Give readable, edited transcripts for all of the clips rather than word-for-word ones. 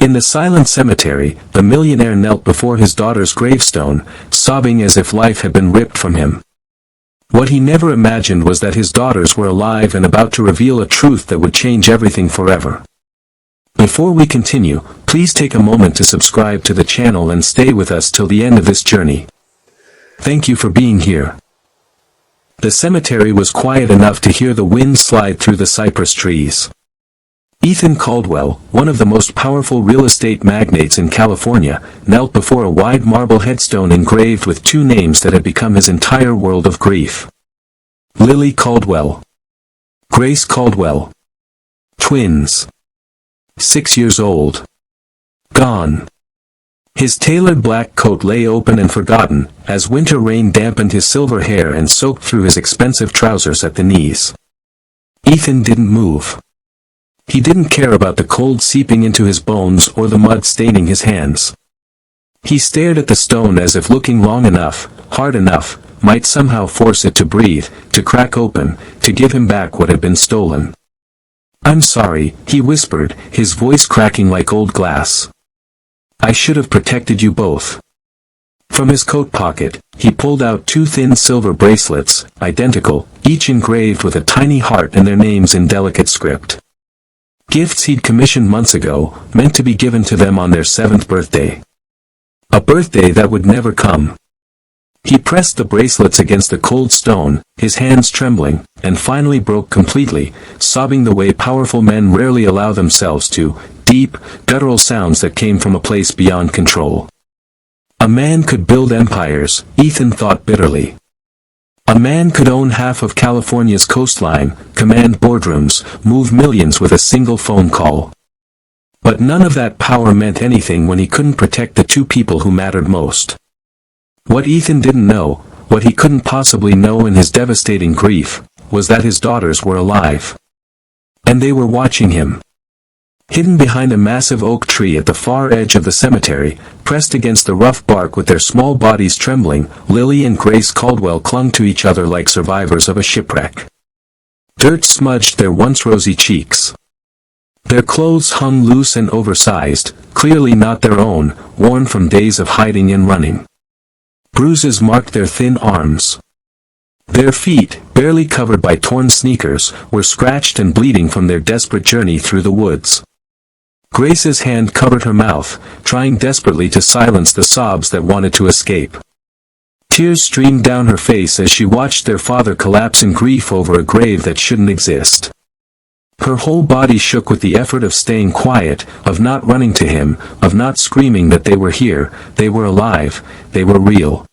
In the silent cemetery, the millionaire knelt before his daughter's gravestone, sobbing as if life had been ripped from him. What he never imagined was that his daughters were alive and about to reveal a truth that would change everything forever. Before we continue, please take a moment to subscribe to the channel and stay with us till the end of this journey. Thank you for being here. The cemetery was quiet enough to hear the wind slide through the cypress trees. Ethan Caldwell, one of the most powerful real estate magnates in California, knelt before a wide marble headstone engraved with two names that had become his entire world of grief. Lily Caldwell. Grace Caldwell. Twins. 6 years old. Gone. His tailored black coat lay open and forgotten, as winter rain dampened his silver hair and soaked through his expensive trousers at the knees. Ethan didn't move. He didn't care about the cold seeping into his bones or the mud staining his hands. He stared at the stone as if looking long enough, hard enough, might somehow force it to breathe, to crack open, to give him back what had been stolen. "I'm sorry," he whispered, his voice cracking like old glass. "I should have protected you both." From his coat pocket, he pulled out two thin silver bracelets, identical, each engraved with a tiny heart and their names in delicate script. Gifts he'd commissioned months ago, meant to be given to them on their 7th birthday. A birthday that would never come. He pressed the bracelets against the cold stone, his hands trembling, and finally broke completely, sobbing the way powerful men rarely allow themselves to, deep, guttural sounds that came from a place beyond control. A man could build empires, Ethan thought bitterly. A man could own half of California's coastline, command boardrooms, move millions with a single phone call. But none of that power meant anything when he couldn't protect the two people who mattered most. What Ethan didn't know, what he couldn't possibly know in his devastating grief, was that his daughters were alive. And they were watching him. Hidden behind a massive oak tree at the far edge of the cemetery, pressed against the rough bark with their small bodies trembling, Lily and Grace Caldwell clung to each other like survivors of a shipwreck. Dirt smudged their once rosy cheeks. Their clothes hung loose and oversized, clearly not their own, worn from days of hiding and running. Bruises marked their thin arms. Their feet, barely covered by torn sneakers, were scratched and bleeding from their desperate journey through the woods. Grace's hand covered her mouth, trying desperately to silence the sobs that wanted to escape. Tears streamed down her face as she watched their father collapse in grief over a grave that shouldn't exist. Her whole body shook with the effort of staying quiet, of not running to him, of not screaming that they were here, they were alive, they were real.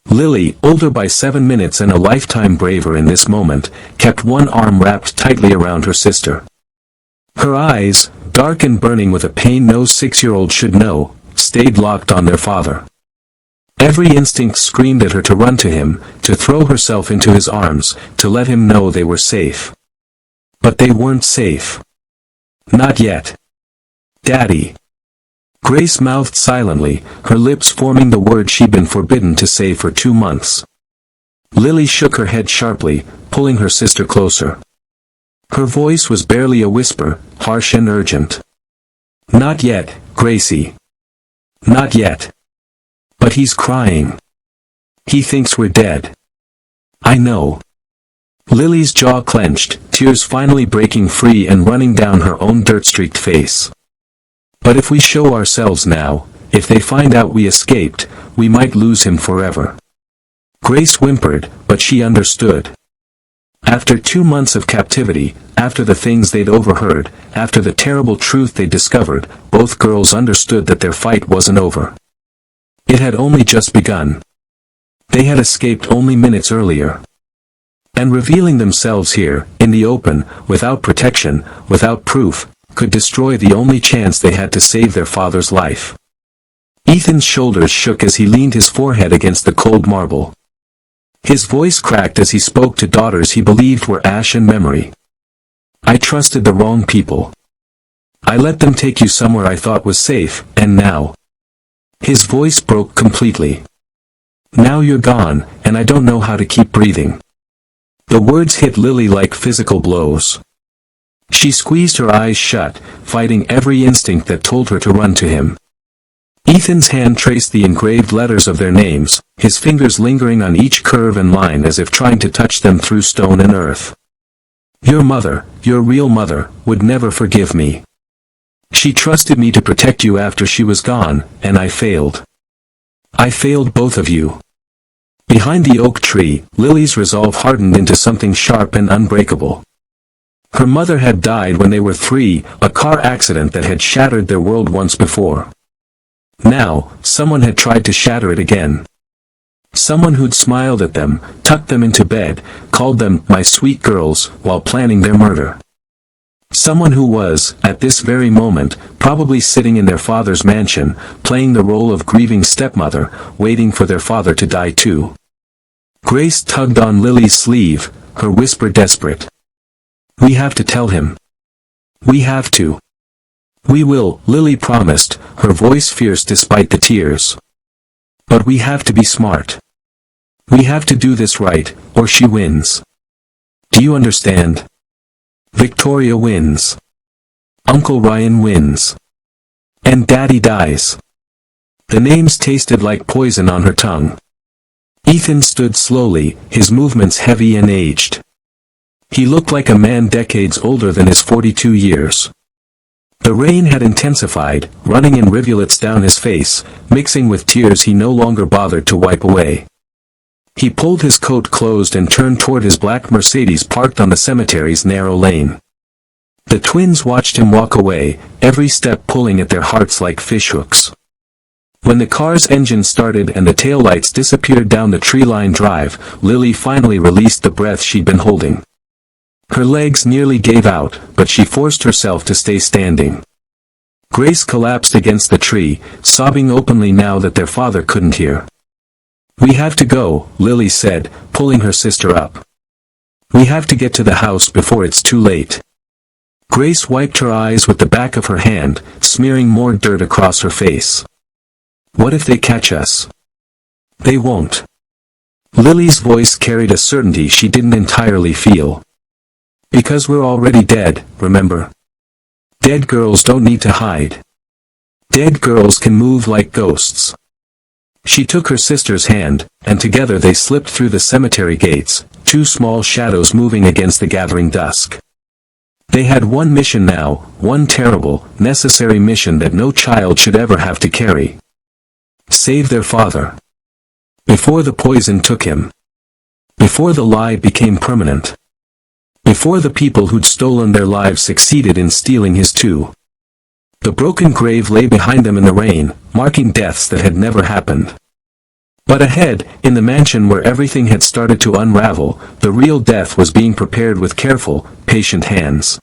Lily, older by 7 minutes and a lifetime braver in this moment, kept one arm wrapped tightly around her sister. Her eyes, dark and burning with a pain no 6-year-old should know, stayed locked on their father. Every instinct screamed at her to run to him, to throw herself into his arms, to let him know they were safe. But they weren't safe. Not yet. "Daddy." Grace mouthed silently, her lips forming the word she'd been forbidden to say for 2 months. Lily shook her head sharply, pulling her sister closer. Her voice was barely a whisper, harsh and urgent. "Not yet, Gracie. Not yet. But he's crying. He thinks we're dead. I know." Lily's jaw clenched, tears finally breaking free and running down her own dirt-streaked face. "But if we show ourselves now, if they find out we escaped, we might lose him forever." Grace whimpered, but she understood. After 2 months of captivity, after the things they'd overheard, after the terrible truth they'd discovered, both girls understood that their fight wasn't over. It had only just begun. They had escaped only minutes earlier. And revealing themselves here, in the open, without protection, without proof, could destroy the only chance they had to save their father's life. Ethan's shoulders shook as he leaned his forehead against the cold marble. His voice cracked as he spoke to daughters he believed were ash and memory. "I trusted the wrong people. I let them take you somewhere I thought was safe, and now..." His voice broke completely. "Now you're gone, and I don't know how to keep breathing." The words hit Lily like physical blows. She squeezed her eyes shut, fighting every instinct that told her to run to him. Ethan's hand traced the engraved letters of their names, his fingers lingering on each curve and line as if trying to touch them through stone and earth. Your mother, your real mother, would never forgive me. She trusted me to protect you after she was gone, and I failed. I failed both of you. Behind the oak tree, Lily's resolve hardened into something sharp and unbreakable. Her mother had died when they were 3, a car accident that had shattered their world once before. Now, someone had tried to shatter it again. Someone who'd smiled at them, tucked them into bed, called them "my sweet girls," while planning their murder. Someone who was, at this very moment, probably sitting in their father's mansion, playing the role of grieving stepmother, waiting for their father to die too. Grace tugged on Lily's sleeve, her whisper desperate. We have to tell him. We have to. We will, Lily promised, her voice fierce despite the tears. But we have to be smart. We have to do this right, or she wins. Do you understand? Victoria wins. Uncle Ryan wins. And Daddy dies. The names tasted like poison on her tongue. Ethan stood slowly, his movements heavy and aged. He looked like a man decades older than his 42 years. The rain had intensified, running in rivulets down his face, mixing with tears he no longer bothered to wipe away. He pulled his coat closed and turned toward his black Mercedes parked on the cemetery's narrow lane. The twins watched him walk away, every step pulling at their hearts like fishhooks. When the car's engine started and the taillights disappeared down the tree-lined drive, Lily finally released the breath she'd been holding. Her legs nearly gave out, but she forced herself to stay standing. Grace collapsed against the tree, sobbing openly now that their father couldn't hear. We have to go, Lily said, pulling her sister up. We have to get to the house before it's too late. Grace wiped her eyes with the back of her hand, smearing more dirt across her face. What if they catch us? They won't. Lily's voice carried a certainty she didn't entirely feel. Because we're already dead, remember? Dead girls don't need to hide. Dead girls can move like ghosts. She took her sister's hand, and together they slipped through the cemetery gates, 2 small shadows moving against the gathering dusk. They had one mission now, one terrible, necessary mission that no child should ever have to carry. Save their father. Before the poison took him. Before the lie became permanent. Before the people who'd stolen their lives succeeded in stealing his too. The broken grave lay behind them in the rain, marking deaths that had never happened. But ahead, in the mansion where everything had started to unravel, the real death was being prepared with careful, patient hands.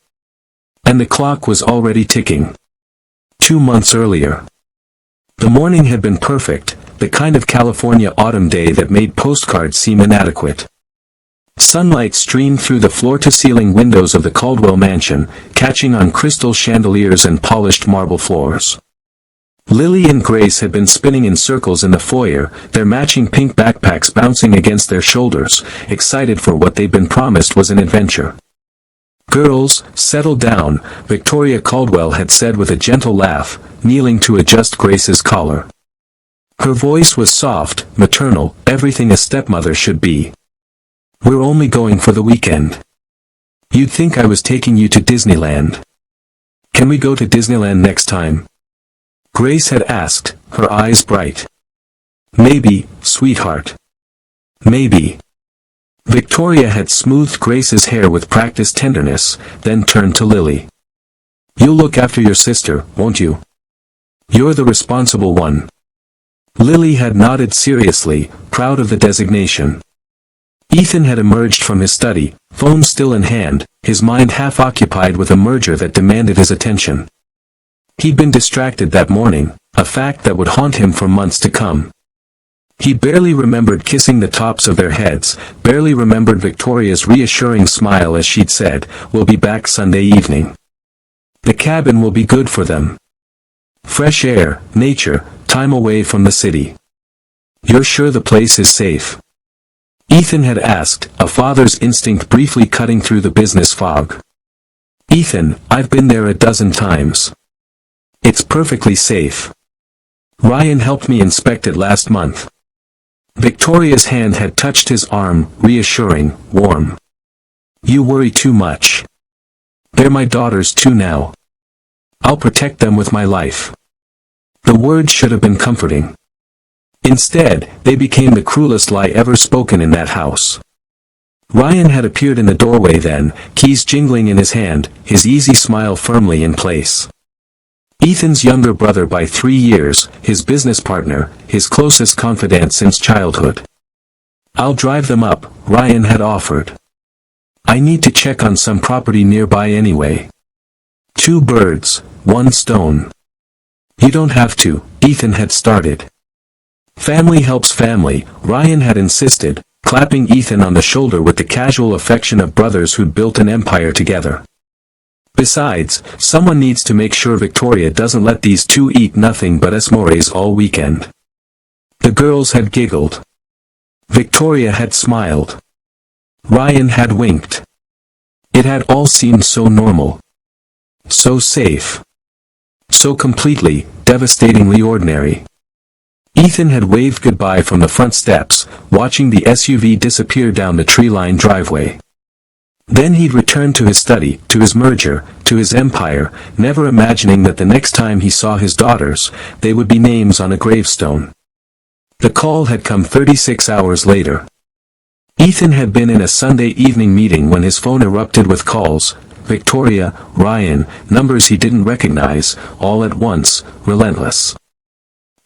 And the clock was already ticking. 2 months earlier. The morning had been perfect, the kind of California autumn day that made postcards seem inadequate. Sunlight streamed through the floor-to-ceiling windows of the Caldwell mansion, catching on crystal chandeliers and polished marble floors. Lily and Grace had been spinning in circles in the foyer, their matching pink backpacks bouncing against their shoulders, excited for what they'd been promised was an adventure. Girls, settle down, Victoria Caldwell had said with a gentle laugh, kneeling to adjust Grace's collar. Her voice was soft, maternal, everything a stepmother should be. We're only going for the weekend. You'd think I was taking you to Disneyland. Can we go to Disneyland next time? Grace had asked, her eyes bright. Maybe, sweetheart. Maybe. Victoria had smoothed Grace's hair with practiced tenderness, then turned to Lily. You'll look after your sister, won't you? You're the responsible one. Lily had nodded seriously, proud of the designation. Ethan had emerged from his study, phone still in hand, his mind half occupied with a merger that demanded his attention. He'd been distracted that morning, a fact that would haunt him for months to come. He barely remembered kissing the tops of their heads, barely remembered Victoria's reassuring smile as she'd said, "We'll be back Sunday evening. The cabin will be good for them. Fresh air, nature, time away from the city. You're sure the place is safe?" Ethan had asked, a father's instinct briefly cutting through the business fog. Ethan, I've been there a dozen times. It's perfectly safe. Ryan helped me inspect it last month. Victoria's hand had touched his arm, reassuring, warm. You worry too much. They're my daughters too now. I'll protect them with my life. The words should have been comforting. Instead, they became the cruelest lie ever spoken in that house. Ryan had appeared in the doorway then, keys jingling in his hand, his easy smile firmly in place. Ethan's younger brother by 3 years, his business partner, his closest confidant since childhood. I'll drive them up, Ryan had offered. I need to check on some property nearby anyway. 2 birds, 1 stone. You don't have to, Ethan had started. Family helps family, Ryan had insisted, clapping Ethan on the shoulder with the casual affection of brothers who'd built an empire together. Besides, someone needs to make sure Victoria doesn't let these 2 eat nothing but s'mores all weekend. The girls had giggled. Victoria had smiled. Ryan had winked. It had all seemed so normal. So safe. So completely, devastatingly ordinary. Ethan had waved goodbye from the front steps, watching the SUV disappear down the tree-lined driveway. Then he'd return to his study, to his merger, to his empire, never imagining that the next time he saw his daughters, they would be names on a gravestone. The call had come 36 hours later. Ethan had been in a Sunday evening meeting when his phone erupted with calls, Victoria, Ryan, numbers he didn't recognize, all at once, relentless.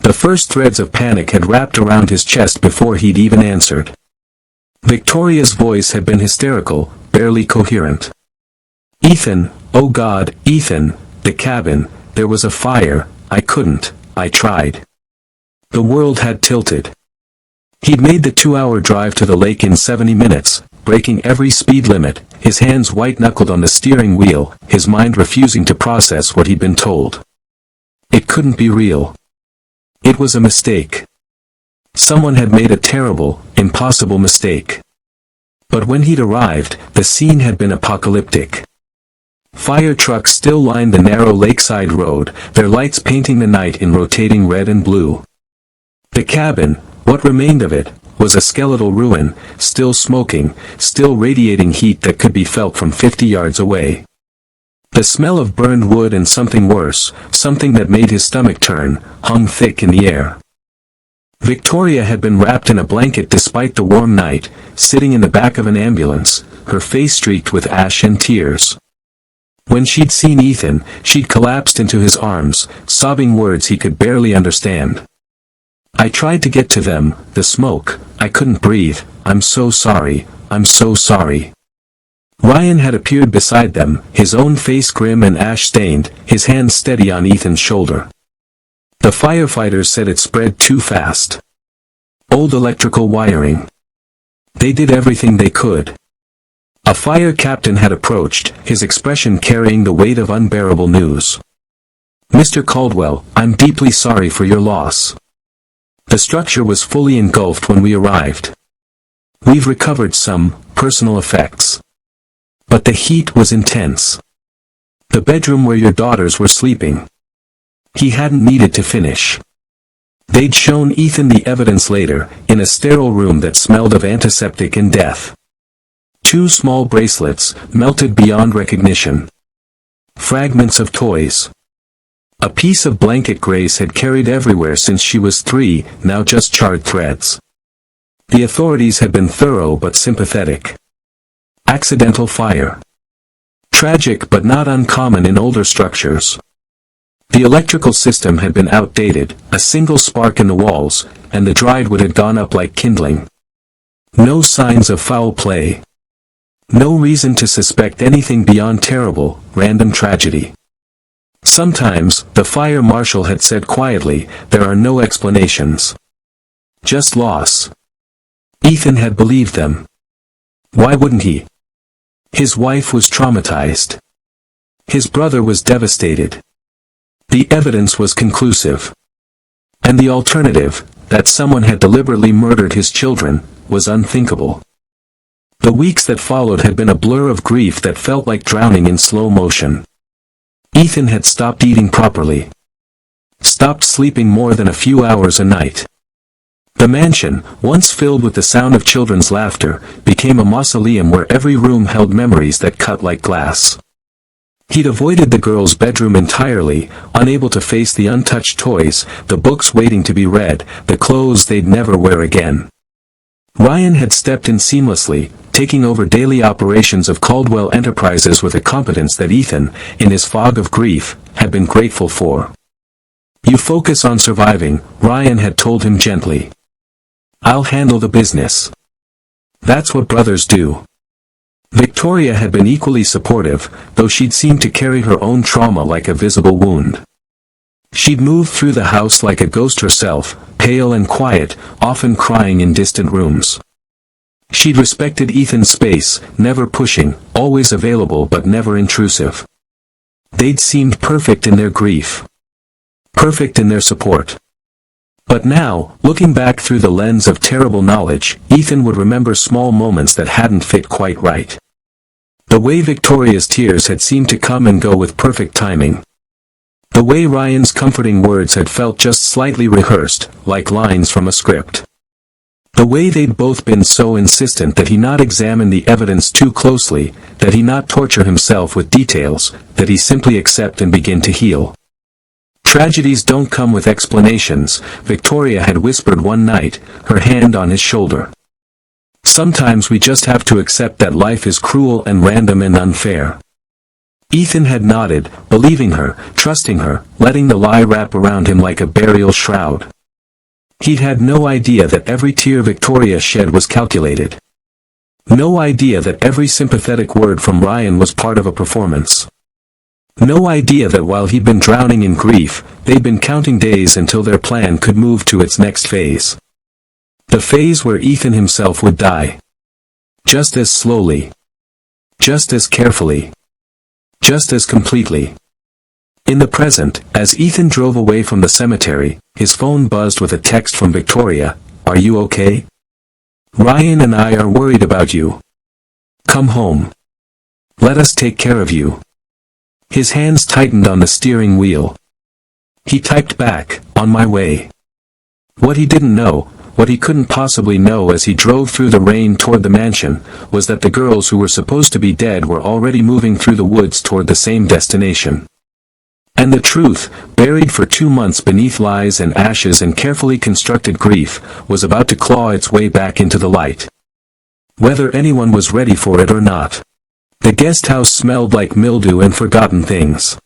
The first threads of panic had wrapped around his chest before he'd even answered. Victoria's voice had been hysterical, barely coherent. Ethan, oh God, Ethan, the cabin, there was a fire, I tried. The world had tilted. He'd made the 2-hour drive to the lake in 70 minutes, breaking every speed limit, his hands white-knuckled on the steering wheel, his mind refusing to process what he'd been told. It couldn't be real. It was a mistake. Someone had made a terrible, impossible mistake. But when he'd arrived, the scene had been apocalyptic. Fire trucks still lined the narrow lakeside road, their lights painting the night in rotating red and blue. The cabin, what remained of it, was a skeletal ruin, still smoking, still radiating heat that could be felt from 50 yards away. The smell of burned wood and something worse, something that made his stomach turn, hung thick in the air. Victoria had been wrapped in a blanket despite the warm night, sitting in the back of an ambulance, her face streaked with ash and tears. When she'd seen Ethan, she'd collapsed into his arms, sobbing words he could barely understand. I tried to get to them, the smoke, I couldn't breathe, I'm so sorry, I'm so sorry. Ryan had appeared beside them, his own face grim and ash-stained, his hand steady on Ethan's shoulder. The firefighters said it spread too fast. Old electrical wiring. They did everything they could. A fire captain had approached, his expression carrying the weight of unbearable news. Mr. Caldwell, I'm deeply sorry for your loss. The structure was fully engulfed when we arrived. We've recovered some personal effects. But the heat was intense. The bedroom where your daughters were sleeping. He hadn't needed to finish. They'd shown Ethan the evidence later, in a sterile room that smelled of antiseptic and death. 2 small bracelets, melted beyond recognition. Fragments of toys. A piece of blanket Grace had carried everywhere since she was 3, now just charred threads. The authorities had been thorough but sympathetic. Accidental fire. Tragic but not uncommon in older structures. The electrical system had been outdated, a single spark in the walls, and the dried wood had gone up like kindling. No signs of foul play. No reason to suspect anything beyond terrible, random tragedy. Sometimes, the fire marshal had said quietly, there are no explanations. Just loss. Ethan had believed them. Why wouldn't he? His wife was traumatized. His brother was devastated. The evidence was conclusive. And the alternative, that someone had deliberately murdered his children, was unthinkable. The weeks that followed had been a blur of grief that felt like drowning in slow motion. Ethan had stopped eating properly. Stopped sleeping more than a few hours a night. The mansion, once filled with the sound of children's laughter, became a mausoleum where every room held memories that cut like glass. He'd avoided the girls' bedroom entirely, unable to face the untouched toys, the books waiting to be read, the clothes they'd never wear again. Ryan had stepped in seamlessly, taking over daily operations of Caldwell Enterprises with a competence that Ethan, in his fog of grief, had been grateful for. "You focus on surviving," Ryan had told him gently. "I'll handle the business." That's what brothers do. Victoria had been equally supportive, though she'd seemed to carry her own trauma like a visible wound. She'd moved through the house like a ghost herself, pale and quiet, often crying in distant rooms. She'd respected Ethan's space, never pushing, always available but never intrusive. They'd seemed perfect in their grief. Perfect in their support. But now, looking back through the lens of terrible knowledge, Ethan would remember small moments that hadn't fit quite right. The way Victoria's tears had seemed to come and go with perfect timing. The way Ryan's comforting words had felt just slightly rehearsed, like lines from a script. The way they'd both been so insistent that he not examine the evidence too closely, that he not torture himself with details, that he simply accept and begin to heal. "Tragedies don't come with explanations," Victoria had whispered one night, her hand on his shoulder. "Sometimes we just have to accept that life is cruel and random and unfair." Ethan had nodded, believing her, trusting her, letting the lie wrap around him like a burial shroud. He'd had no idea that every tear Victoria shed was calculated. No idea that every sympathetic word from Ryan was part of a performance. No idea that while he'd been drowning in grief, they'd been counting days until their plan could move to its next phase. The phase where Ethan himself would die. Just as slowly. Just as carefully. Just as completely. In the present, as Ethan drove away from the cemetery, his phone buzzed with a text from Victoria. "Are you okay? Ryan and I are worried about you. Come home. Let us take care of you." His hands tightened on the steering wheel. He typed back, "On my way." What he didn't know, what he couldn't possibly know as he drove through the rain toward the mansion, was that the girls who were supposed to be dead were already moving through the woods toward the same destination. And the truth, buried for 2 months beneath lies and ashes and carefully constructed grief, was about to claw its way back into the light. Whether anyone was ready for it or not. The guest house smelled like mildew and forgotten things.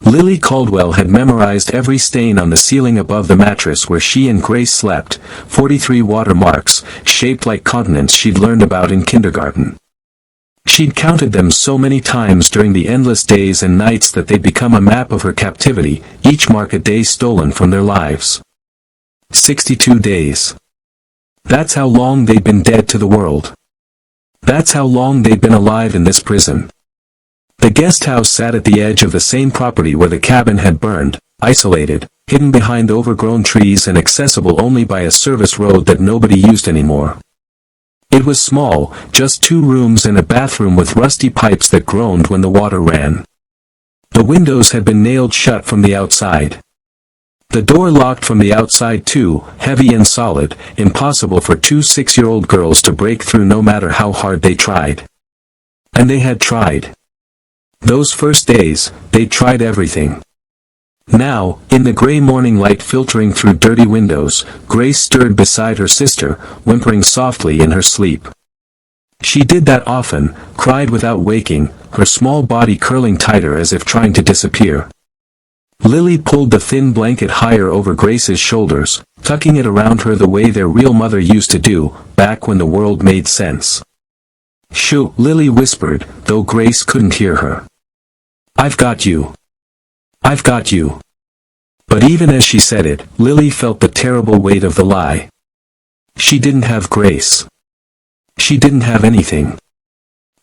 Lily Caldwell had memorized every stain on the ceiling above the mattress where she and Grace slept, 43 watermarks, shaped like continents she'd learned about in kindergarten. She'd counted them so many times during the endless days and nights that they'd become a map of her captivity, each mark a day stolen from their lives. 62 days. That's how long they'd been dead to the world. That's how long they'd been alive in this prison. The guest house sat at the edge of the same property where the cabin had burned, isolated, hidden behind overgrown trees and accessible only by a service road that nobody used anymore. It was small, just 2 rooms and a bathroom with rusty pipes that groaned when the water ran. The windows had been nailed shut from the outside. The door locked from the outside too, heavy and solid, impossible for 2 6-year-old girls to break through no matter how hard they tried. And they had tried. Those first days, they'd tried everything. Now, in the gray morning light filtering through dirty windows, Grace stirred beside her sister, whimpering softly in her sleep. She did that often, cried without waking, her small body curling tighter as if trying to disappear. Lily pulled the thin blanket higher over Grace's shoulders, tucking it around her the way their real mother used to do, back when the world made sense. "Shoo," Lily whispered, though Grace couldn't hear her. "I've got you. I've got you." But even as she said it, Lily felt the terrible weight of the lie. She didn't have Grace. She didn't have anything.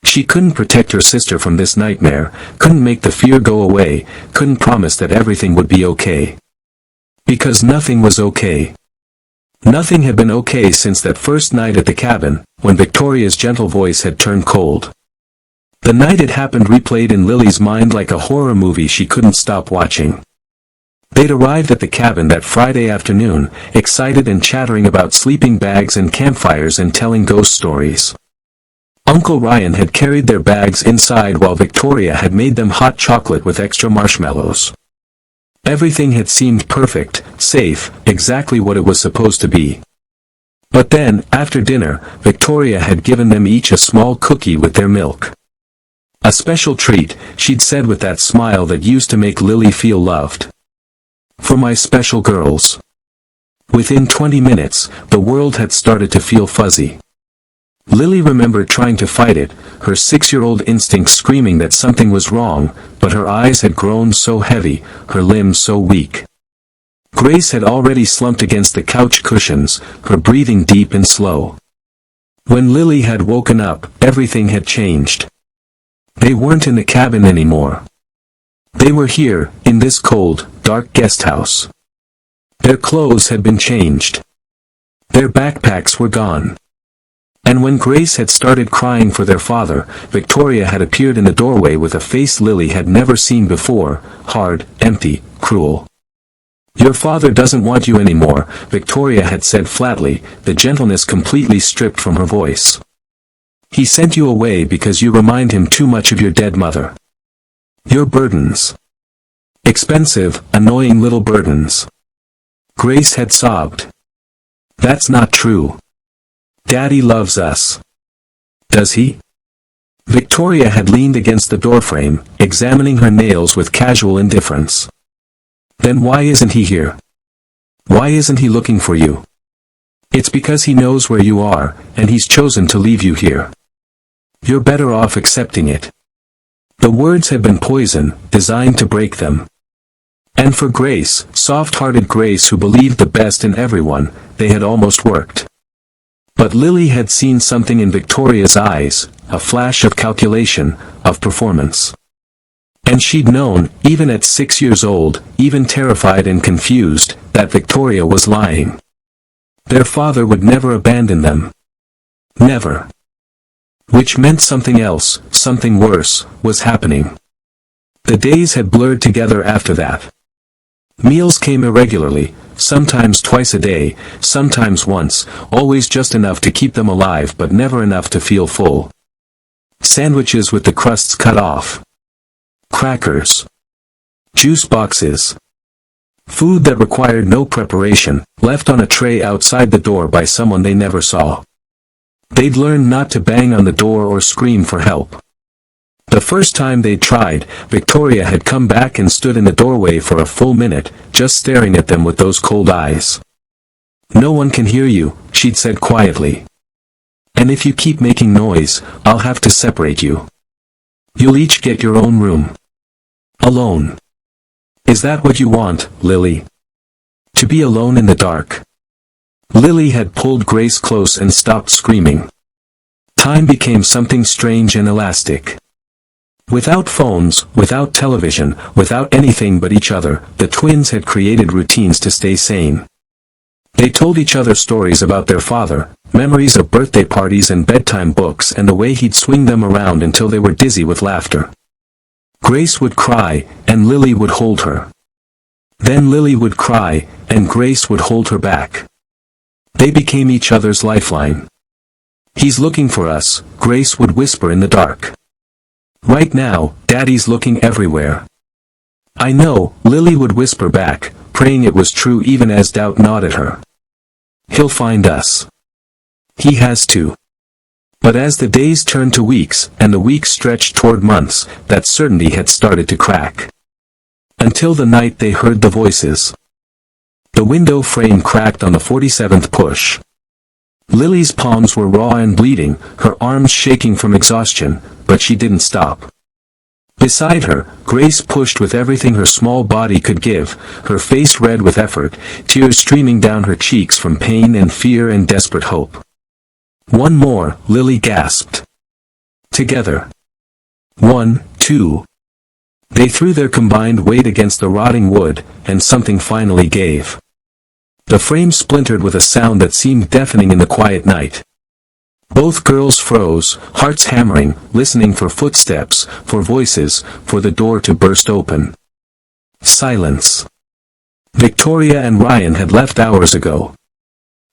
She couldn't protect her sister from this nightmare, couldn't make the fear go away, couldn't promise that everything would be okay. Because nothing was okay. Nothing had been okay since that first night at the cabin, when Victoria's gentle voice had turned cold. The night it happened replayed in Lily's mind like a horror movie she couldn't stop watching. They'd arrived at the cabin that Friday afternoon, excited and chattering about sleeping bags and campfires and telling ghost stories. Uncle Ryan had carried their bags inside while Victoria had made them hot chocolate with extra marshmallows. Everything had seemed perfect, safe, exactly what it was supposed to be. But then, after dinner, Victoria had given them each a small cookie with their milk. A special treat, she'd said with that smile that used to make Lily feel loved. For my special girls. Within 20 minutes, the world had started to feel fuzzy. Lily remembered trying to fight it, her 6-year-old instinct screaming that something was wrong, but her eyes had grown so heavy, her limbs so weak. Grace had already slumped against the couch cushions, her breathing deep and slow. When Lily had woken up, everything had changed. They weren't in the cabin anymore. They were here, in this cold, dark guest house. Their clothes had been changed. Their backpacks were gone. And when Grace had started crying for their father, Victoria had appeared in the doorway with a face Lily had never seen before, hard, empty, cruel. "Your father doesn't want you anymore," Victoria had said flatly, the gentleness completely stripped from her voice. "He sent you away because you remind him too much of your dead mother. Your burdens. Expensive, annoying little burdens." Grace had sobbed. "That's not true. Daddy loves us." "Does he?" Victoria had leaned against the doorframe, examining her nails with casual indifference. "Then why isn't he here? Why isn't he looking for you?" "It's because he knows where you are, and he's chosen to leave you here. You're better off accepting it." The words had been poison, designed to break them. And for Grace, soft-hearted Grace who believed the best in everyone, they had almost worked. But Lily had seen something in Victoria's eyes, a flash of calculation, of performance. And she'd known, even at 6 years old, even terrified and confused, that Victoria was lying. Their father would never abandon them. Never. Which meant something else, something worse, was happening. The days had blurred together after that. Meals came irregularly, sometimes twice a day, sometimes once, always just enough to keep them alive but never enough to feel full. Sandwiches with the crusts cut off. Crackers. Juice boxes. Food that required no preparation, left on a tray outside the door by someone they never saw. They'd learned not to bang on the door or scream for help. The first time they'd tried, Victoria had come back and stood in the doorway for a full minute, just staring at them with those cold eyes. "No one can hear you," she'd said quietly. "And if you keep making noise, I'll have to separate you. You'll each get your own room. Alone. Is that what you want, Lily? To be alone in the dark?" Lily had pulled Grace close and stopped screaming. Time became something strange and elastic. Without phones, without television, without anything but each other, the twins had created routines to stay sane. They told each other stories about their father, memories of birthday parties and bedtime books and the way he'd swing them around until they were dizzy with laughter. Grace would cry, and Lily would hold her. Then Lily would cry, and Grace would hold her back. They became each other's lifeline. "He's looking for us," Grace would whisper in the dark. "Right now, Daddy's looking everywhere." "I know," Lily would whisper back, praying it was true even as doubt gnawed at her. "He'll find us. He has to." But as the days turned to weeks, and the weeks stretched toward months, that certainty had started to crack. Until the night they heard the voices. The window frame cracked on the 47th push. Lily's palms were raw and bleeding, her arms shaking from exhaustion, but she didn't stop. Beside her, Grace pushed with everything her small body could give, her face red with effort, tears streaming down her cheeks from pain and fear and desperate hope. "One more," Lily gasped. "Together. 1, 2. They threw their combined weight against the rotting wood, and something finally gave. The frame splintered with a sound that seemed deafening in the quiet night. Both girls froze, hearts hammering, listening for footsteps, for voices, for the door to burst open. Silence. Victoria and Ryan had left hours ago.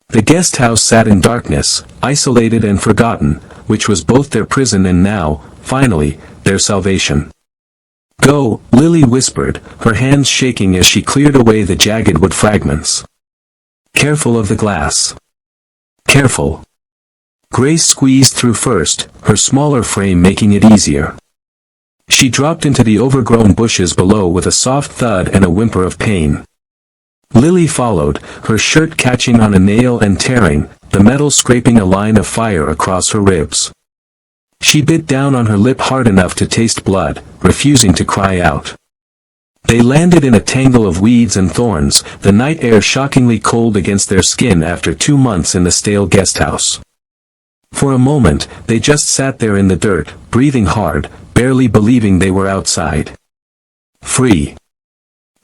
The guest house sat in darkness, isolated and forgotten, which was both their prison and now, finally, their salvation. "Go," Lily whispered, her hands shaking as she cleared away the jagged wood fragments. "Careful of the glass. Careful." Grace squeezed through first, her smaller frame making it easier. She dropped into the overgrown bushes below with a soft thud and a whimper of pain. Lily followed, her shirt catching on a nail and tearing, the metal scraping a line of fire across her ribs. She bit down on her lip hard enough to taste blood, refusing to cry out. They landed in a tangle of weeds and thorns, the night air shockingly cold against their skin after 2 months in the stale guest house. For a moment, they just sat there in the dirt, breathing hard, barely believing they were outside. Free.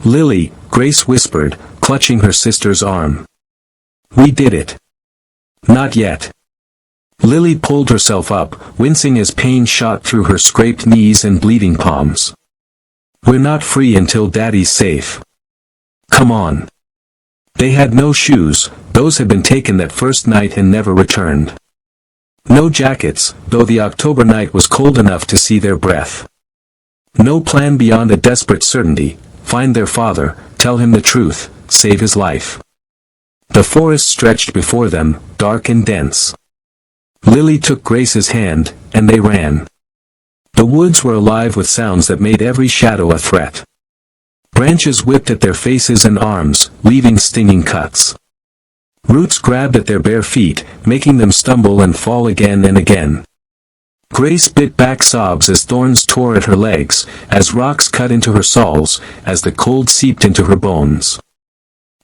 "Lily," Grace whispered, clutching her sister's arm. "We did it." "Not yet." Lily pulled herself up, wincing as pain shot through her scraped knees and bleeding palms. "We're not free until Daddy's safe. Come on." They had no shoes, those had been taken that first night and never returned. No jackets, though the October night was cold enough to see their breath. No plan beyond a desperate certainty: find their father, tell him the truth, save his life. The forest stretched before them, dark and dense. Lily took Grace's hand, and they ran. The woods were alive with sounds that made every shadow a threat. Branches whipped at their faces and arms, leaving stinging cuts. Roots grabbed at their bare feet, making them stumble and fall again and again. Grace bit back sobs as thorns tore at her legs, as rocks cut into her soles, as the cold seeped into her bones.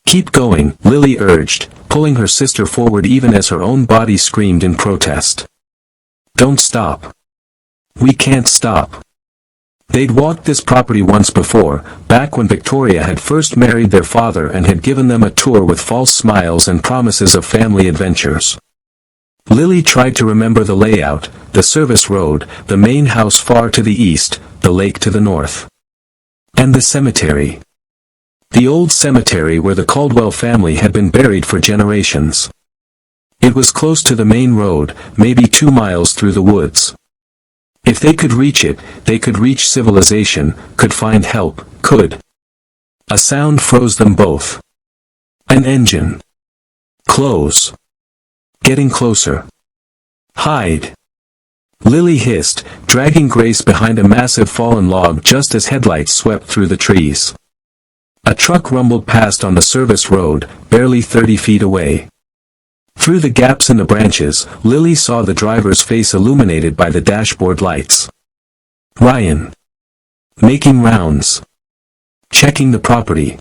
"Keep going," Lily urged, pulling her sister forward even as her own body screamed in protest. "Don't stop. We can't stop." They'd walked this property once before, back when Victoria had first married their father and had given them a tour with false smiles and promises of family adventures. Lily tried to remember the layout: the service road, the main house far to the east, the lake to the north. And the cemetery. The old cemetery where the Caldwell family had been buried for generations. It was close to the main road, maybe 2 miles through the woods. If they could reach it, they could reach civilization, could find help, could. A sound froze them both. An engine. Close. Getting closer. Hide. Lily hissed, dragging Grace behind a massive fallen log just as headlights swept through the trees. A truck rumbled past on the service road, barely 30 feet away. Through the gaps in the branches, Lily saw the driver's face illuminated by the dashboard lights. Ryan. Making rounds. Checking the property.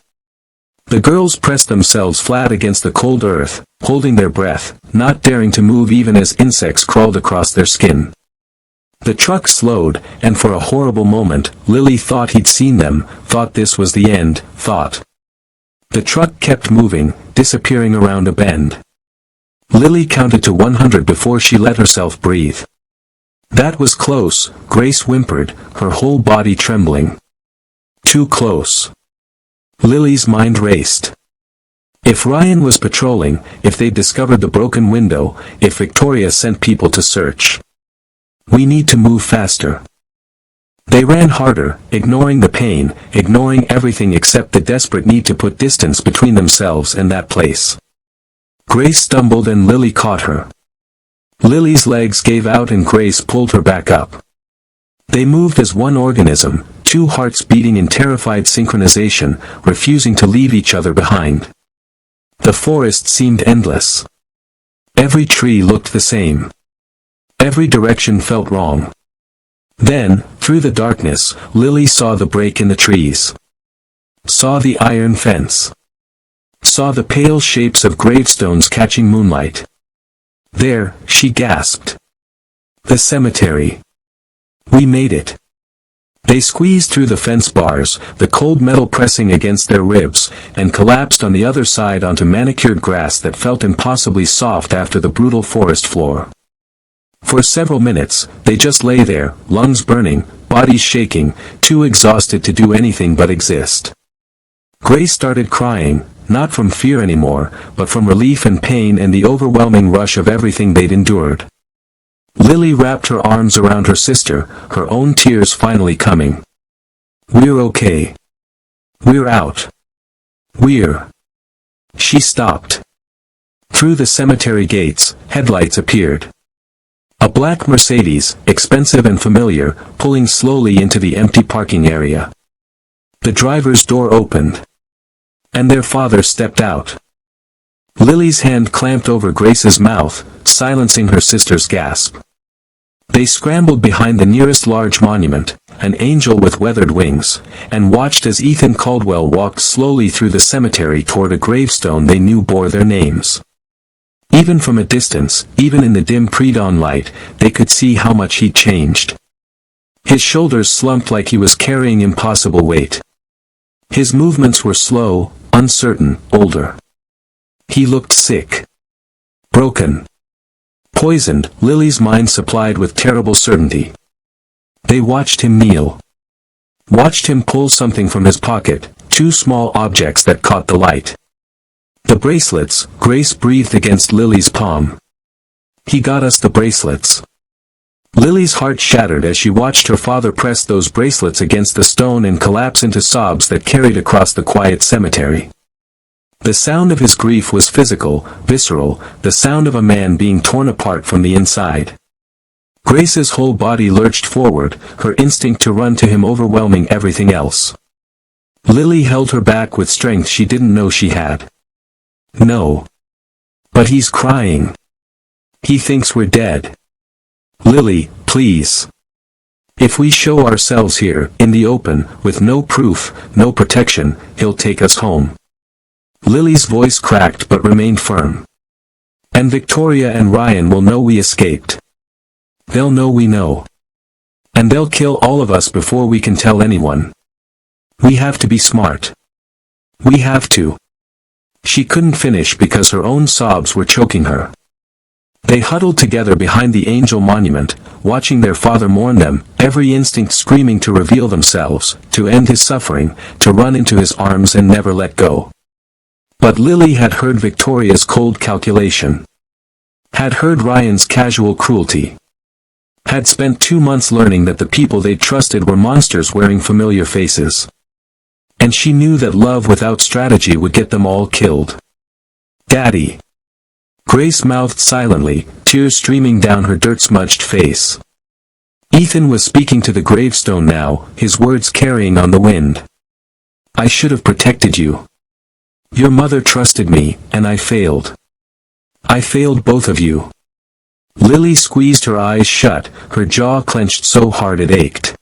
The girls pressed themselves flat against the cold earth, holding their breath, not daring to move even as insects crawled across their skin. The truck slowed, and for a horrible moment, Lily thought he'd seen them, thought this was the end, thought. The truck kept moving, disappearing around a bend. Lily counted to 100 before she let herself breathe. "That was close," Grace whimpered, her whole body trembling. "Too close." Lily's mind raced. If Ryan was patrolling, if they'd discovered the broken window, if Victoria sent people to search. "We need to move faster." They ran harder, ignoring the pain, ignoring everything except the desperate need to put distance between themselves and that place. Grace stumbled and Lily caught her. Lily's legs gave out and Grace pulled her back up. They moved as one organism, 2 hearts beating in terrified synchronization, refusing to leave each other behind. The forest seemed endless. Every tree looked the same. Every direction felt wrong. Then, through the darkness, Lily saw the break in the trees. Saw the iron fence. Saw the pale shapes of gravestones catching moonlight. "There," she gasped. "The cemetery. We made it." They squeezed through the fence bars, the cold metal pressing against their ribs, and collapsed on the other side onto manicured grass that felt impossibly soft after the brutal forest floor. For several minutes, they just lay there, lungs burning, bodies shaking, too exhausted to do anything but exist. Grace started crying, not from fear anymore, but from relief and pain and the overwhelming rush of everything they'd endured. Lily wrapped her arms around her sister, her own tears finally coming. "We're okay. We're out. We're..." She stopped. Through the cemetery gates, headlights appeared. A black Mercedes, expensive and familiar, pulling slowly into the empty parking area. The driver's door opened. And their father stepped out. Lily's hand clamped over Grace's mouth, silencing her sister's gasp. They scrambled behind the nearest large monument, an angel with weathered wings, and watched as Ethan Caldwell walked slowly through the cemetery toward a gravestone they knew bore their names. Even from a distance, even in the dim pre-dawn light, they could see how much he'd changed. His shoulders slumped like he was carrying impossible weight. His movements were slow, uncertain, older. He looked sick. Broken. Poisoned, Lily's mind supplied with terrible certainty. They watched him kneel. Watched him pull something from his pocket, two small objects that caught the light. The bracelets, Grace breathed against Lily's palm. "He got us the bracelets." Lily's heart shattered as she watched her father press those bracelets against the stone and collapse into sobs that carried across the quiet cemetery. The sound of his grief was physical, visceral, the sound of a man being torn apart from the inside. Grace's whole body lurched forward, her instinct to run to him overwhelming everything else. Lily held her back with strength she didn't know she had. "No. But he's crying. He thinks we're dead. Lily, please. If we show ourselves here, in the open, with no proof, no protection, he'll take us home." Lily's voice cracked but remained firm. "And Victoria and Ryan will know we escaped. They'll know we know. And they'll kill all of us before we can tell anyone. We have to be smart. We have to." She couldn't finish because her own sobs were choking her. They huddled together behind the angel monument, watching their father mourn them, every instinct screaming to reveal themselves, to end his suffering, to run into his arms and never let go. But Lily had heard Victoria's cold calculation. Had heard Ryan's casual cruelty. Had spent 2 months learning that the people they'd trusted were monsters wearing familiar faces. And she knew that love without strategy would get them all killed. "Daddy." Grace mouthed silently, tears streaming down her dirt-smudged face. Ethan was speaking to the gravestone now, his words carrying on the wind. "I should have protected you. Your mother trusted me, and I failed. I failed both of you." Lily squeezed her eyes shut, her jaw clenched so hard it ached.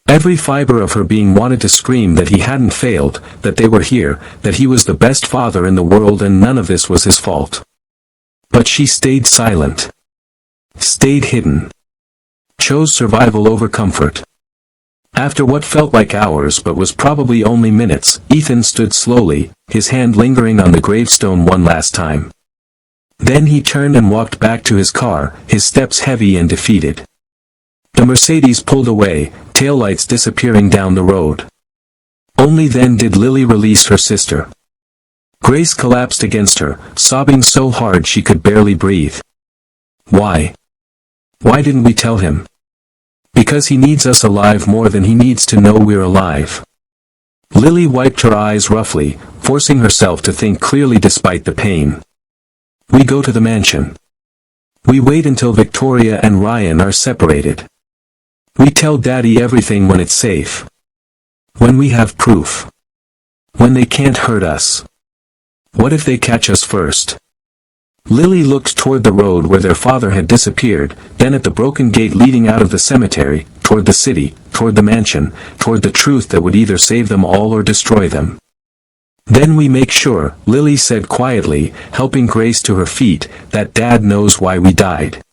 Every fiber of her being wanted to scream that he hadn't failed, that they were here, that he was the best father in the world and none of this was his fault. But she stayed silent. Stayed hidden. Chose survival over comfort. After what felt like hours but was probably only minutes, Ethan stood slowly, his hand lingering on the gravestone one last time. Then he turned and walked back to his car, his steps heavy and defeated. The Mercedes pulled away, taillights disappearing down the road. Only then did Lily release her sister. Grace collapsed against her, sobbing so hard she could barely breathe. "Why? Why didn't we tell him? Because he needs us alive more than he needs to know we're alive." Lily wiped her eyes roughly, forcing herself to think clearly despite the pain. "We go to the mansion. We wait until Victoria and Ryan are separated. We tell Daddy everything when it's safe. When we have proof. When they can't hurt us. What if they catch us first?" Lily looked toward the road where their father had disappeared, then at the broken gate leading out of the cemetery, toward the city, toward the mansion, toward the truth that would either save them all or destroy them. "Then we make sure," Lily said quietly, helping Grace to her feet, "that Dad knows why we died.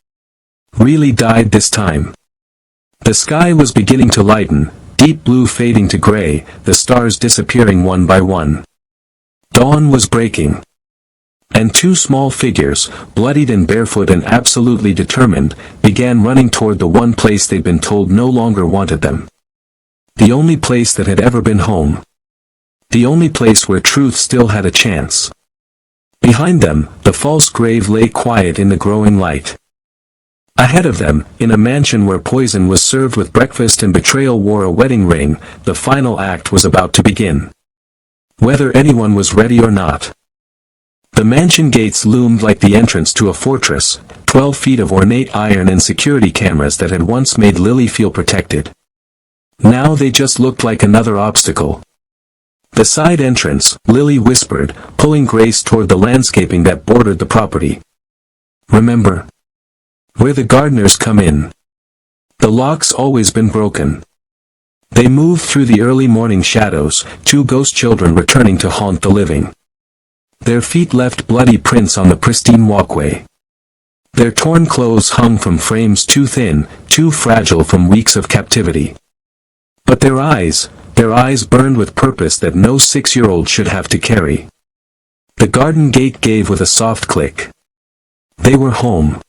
Really died this time." The sky was beginning to lighten, deep blue fading to gray, the stars disappearing one by one. Dawn was breaking. And two small figures, bloodied and barefoot and absolutely determined, began running toward the one place they'd been told no longer wanted them. The only place that had ever been home. The only place where truth still had a chance. Behind them, the false grave lay quiet in the growing light. Ahead of them, in a mansion where poison was served with breakfast and betrayal wore a wedding ring, the final act was about to begin. Whether anyone was ready or not. The mansion gates loomed like the entrance to a fortress, 12 feet of ornate iron and security cameras that had once made Lily feel protected. Now they just looked like another obstacle. The side entrance, Lily whispered, pulling Grace toward the landscaping that bordered the property. Remember? Where the gardeners come in. The lock's always been broken. They moved through the early morning shadows, two ghost children returning to haunt the living. Their feet left bloody prints on the pristine walkway. Their torn clothes hung from frames too thin, too fragile from weeks of captivity. But their eyes burned with purpose that no 6-year-old should have to carry. The garden gate gave with a soft click. They were home.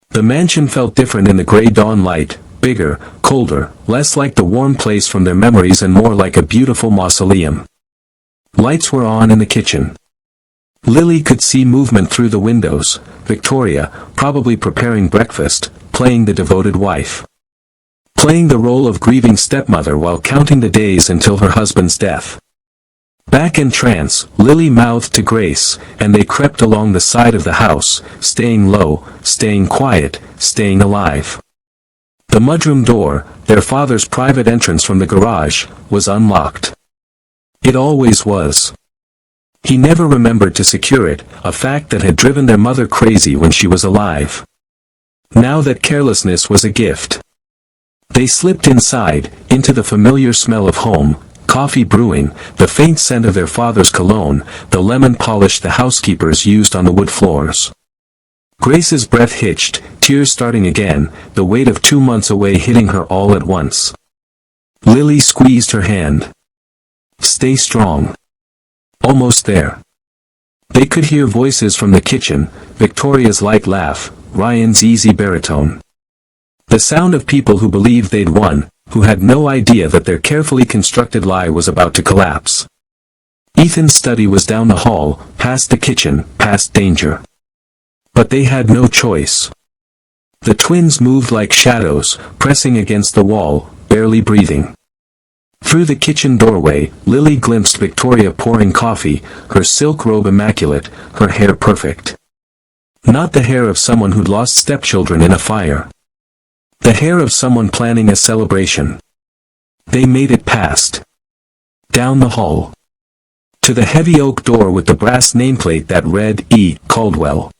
The mansion felt different in the gray dawn light, bigger, colder, less like the warm place from their memories and more like a beautiful mausoleum. Lights were on in the kitchen. Lily could see movement through the windows, Victoria, probably preparing breakfast, playing the devoted wife. Playing the role of grieving stepmother while counting the days until her husband's death. Back in trance, Lily mouthed to Grace, and they crept along the side of the house, staying low, staying quiet, staying alive. The mudroom door, their father's private entrance from the garage, was unlocked. It always was. He never remembered to secure it, a fact that had driven their mother crazy when she was alive. Now that carelessness was a gift. They slipped inside, into the familiar smell of home, coffee brewing, the faint scent of their father's cologne, the lemon polish the housekeepers used on the wood floors. Grace's breath hitched, tears starting again, the weight of 2 months away hitting her all at once. Lily squeezed her hand. Stay strong. Almost there. They could hear voices from the kitchen, Victoria's light laugh, Ryan's easy baritone. The sound of people who believed they'd won, who had no idea that their carefully constructed lie was about to collapse. Ethan's study was down the hall, past the kitchen, past danger. But they had no choice. The twins moved like shadows, pressing against the wall, barely breathing. Through the kitchen doorway, Lily glimpsed Victoria pouring coffee, her silk robe immaculate, her hair perfect. Not the hair of someone who'd lost stepchildren in a fire. The hair of someone planning a celebration. They made it past. Down the hall. To the heavy oak door with the brass nameplate that read, E. Caldwell.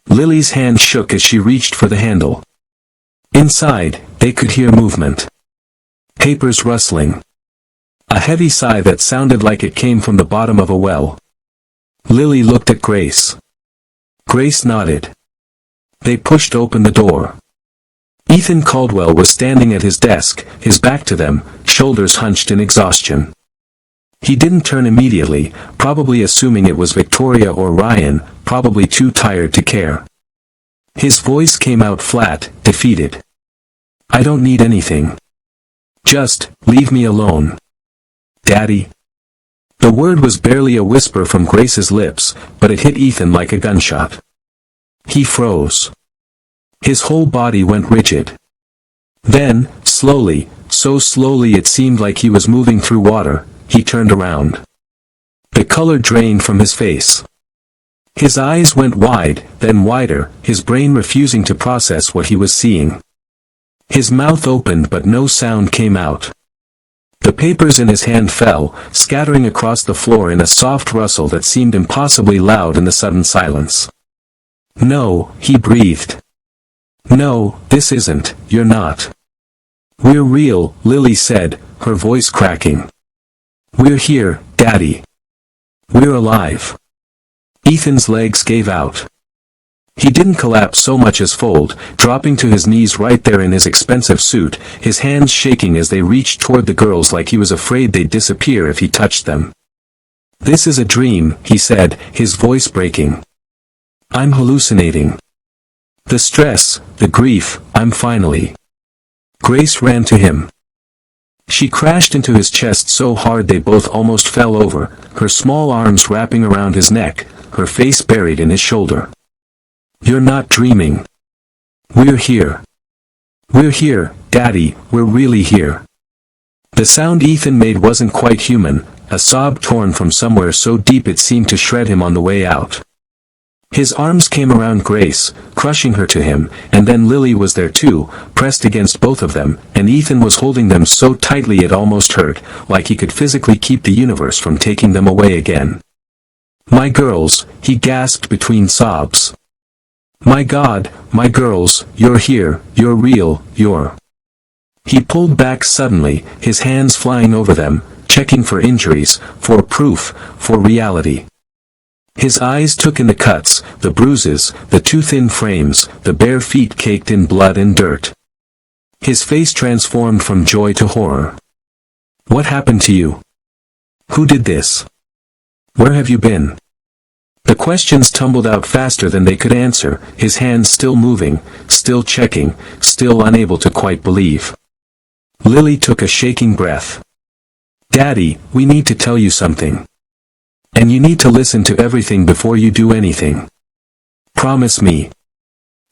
Lily's hand shook as she reached for the handle. Inside, they could hear movement. Papers rustling. A heavy sigh that sounded like it came from the bottom of a well. Lily looked at Grace. Grace nodded. They pushed open the door. Ethan Caldwell was standing at his desk, his back to them, shoulders hunched in exhaustion. He didn't turn immediately, probably assuming it was Victoria or Ryan, probably too tired to care. His voice came out flat, defeated. I don't need anything. Just, leave me alone. Daddy. The word was barely a whisper from Grace's lips, but it hit Ethan like a gunshot. He froze. His whole body went rigid. Then, slowly, so slowly it seemed like he was moving through water, he turned around. The color drained from his face. His eyes went wide, then wider, his brain refusing to process what he was seeing. His mouth opened but no sound came out. The papers in his hand fell, scattering across the floor in a soft rustle that seemed impossibly loud in the sudden silence. No, he breathed. No, this isn't, you're not. We're real, Lily said, her voice cracking. We're here, Daddy. We're alive. Ethan's legs gave out. He didn't collapse so much as fold, dropping to his knees right there in his expensive suit, his hands shaking as they reached toward the girls like he was afraid they'd disappear if he touched them. "This is a dream," he said, his voice breaking. "I'm hallucinating. The stress, the grief, I'm finally..." Grace ran to him. She crashed into his chest so hard they both almost fell over, her small arms wrapping around his neck, her face buried in his shoulder. "You're not dreaming. We're here. We're here, Daddy, we're really here." The sound Ethan made wasn't quite human, a sob torn from somewhere so deep it seemed to shred him on the way out. His arms came around Grace, crushing her to him, and then Lily was there too, pressed against both of them, and Ethan was holding them so tightly it almost hurt, like he could physically keep the universe from taking them away again. "My girls," he gasped between sobs. My girls, you're here, you're real, you're..." He pulled back suddenly, his hands flying over them, checking for injuries, for proof, for reality. His eyes took in the cuts, the bruises, the too thin frames, the bare feet caked in blood and dirt. His face transformed from joy to horror. "What happened to you? Who did this? Where have you been?" The questions tumbled out faster than they could answer, his hands still moving, still checking, still unable to quite believe. Lily took a shaking breath. "Daddy, we need to tell you something. And you need to listen to everything before you do anything. Promise me."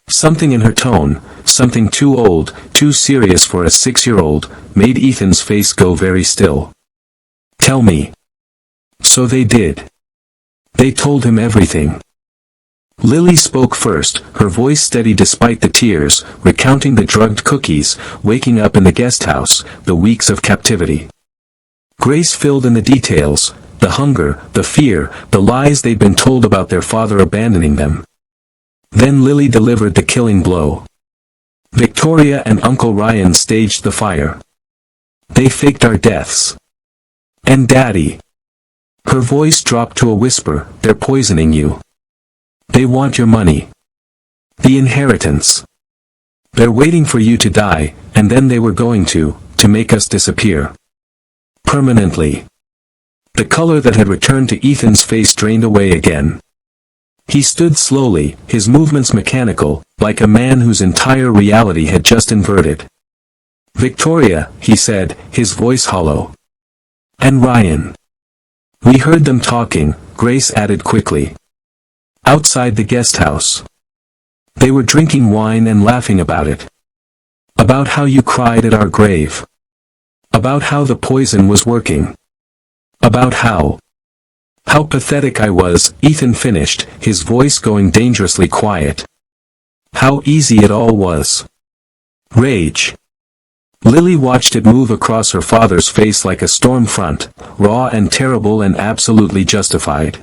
Something in her tone, something too old, too serious for a 6-year-old, made Ethan's face go very still. "Tell me." So they did. They told him everything. Lily spoke first, her voice steady despite the tears, recounting the drugged cookies, waking up in the guest house, the weeks of captivity. Grace filled in the details, the hunger, the fear, the lies they'd been told about their father abandoning them. Then Lily delivered the killing blow. Victoria and Uncle Ryan staged the fire. "They faked our deaths. And Daddy..." Her voice dropped to a whisper, "They're poisoning you. They want your money. The inheritance. They're waiting for you to die, and then they were going to make us disappear. Permanently." The color that had returned to Ethan's face drained away again. He stood slowly, his movements mechanical, like a man whose entire reality had just inverted. "Victoria," he said, his voice hollow. "And Ryan." "We heard them talking," Grace added quickly. "Outside the guest house. They were drinking wine and laughing about it. About how you cried at our grave. About how the poison was working. About how pathetic I was," Ethan finished, his voice going dangerously quiet. "How easy it all was. Rage." Lily watched it move across her father's face like a storm front, raw and terrible and absolutely justified.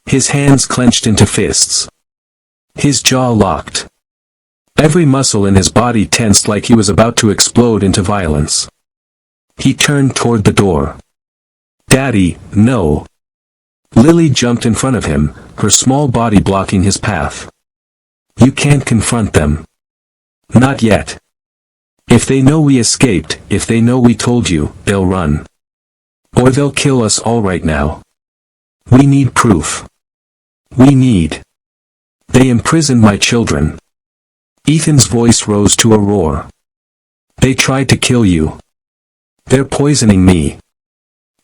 His hands clenched into fists. His jaw locked. Every muscle in his body tensed like he was about to explode into violence. He turned toward the door. "Daddy, no." Lily jumped in front of him, her small body blocking his path. "You can't confront them. Not yet. If they know we escaped, if they know we told you, they'll run. Or they'll kill us all right now. We need proof. We need..." "They imprisoned my children." Ethan's voice rose to a roar. "They tried to kill you. They're poisoning me.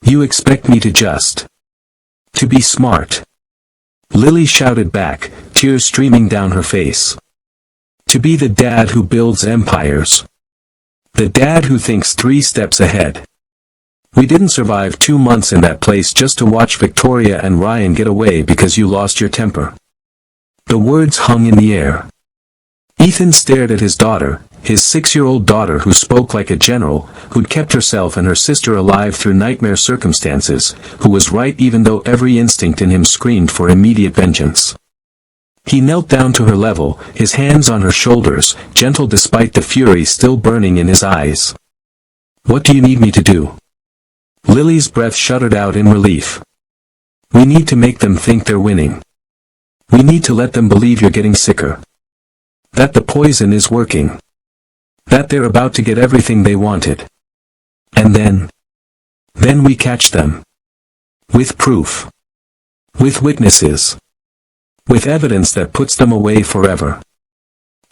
You expect me to be smart." Lily shouted back, tears streaming down her face. "To be the dad who builds empires. The dad who thinks 3 steps ahead. We didn't survive 2 months in that place just to watch Victoria and Ryan get away because you lost your temper." The words hung in the air. Ethan stared at his daughter, his 6-year-old daughter who spoke like a general, who'd kept herself and her sister alive through nightmare circumstances, who was right even though every instinct in him screamed for immediate vengeance. He knelt down to her level, his hands on her shoulders, gentle despite the fury still burning in his eyes. "What do you need me to do?" Lily's breath shuddered out in relief. "We need to make them think they're winning. We need to let them believe you're getting sicker. That the poison is working. That they're about to get everything they wanted. And then we catch them. With proof. With witnesses. With evidence that puts them away forever.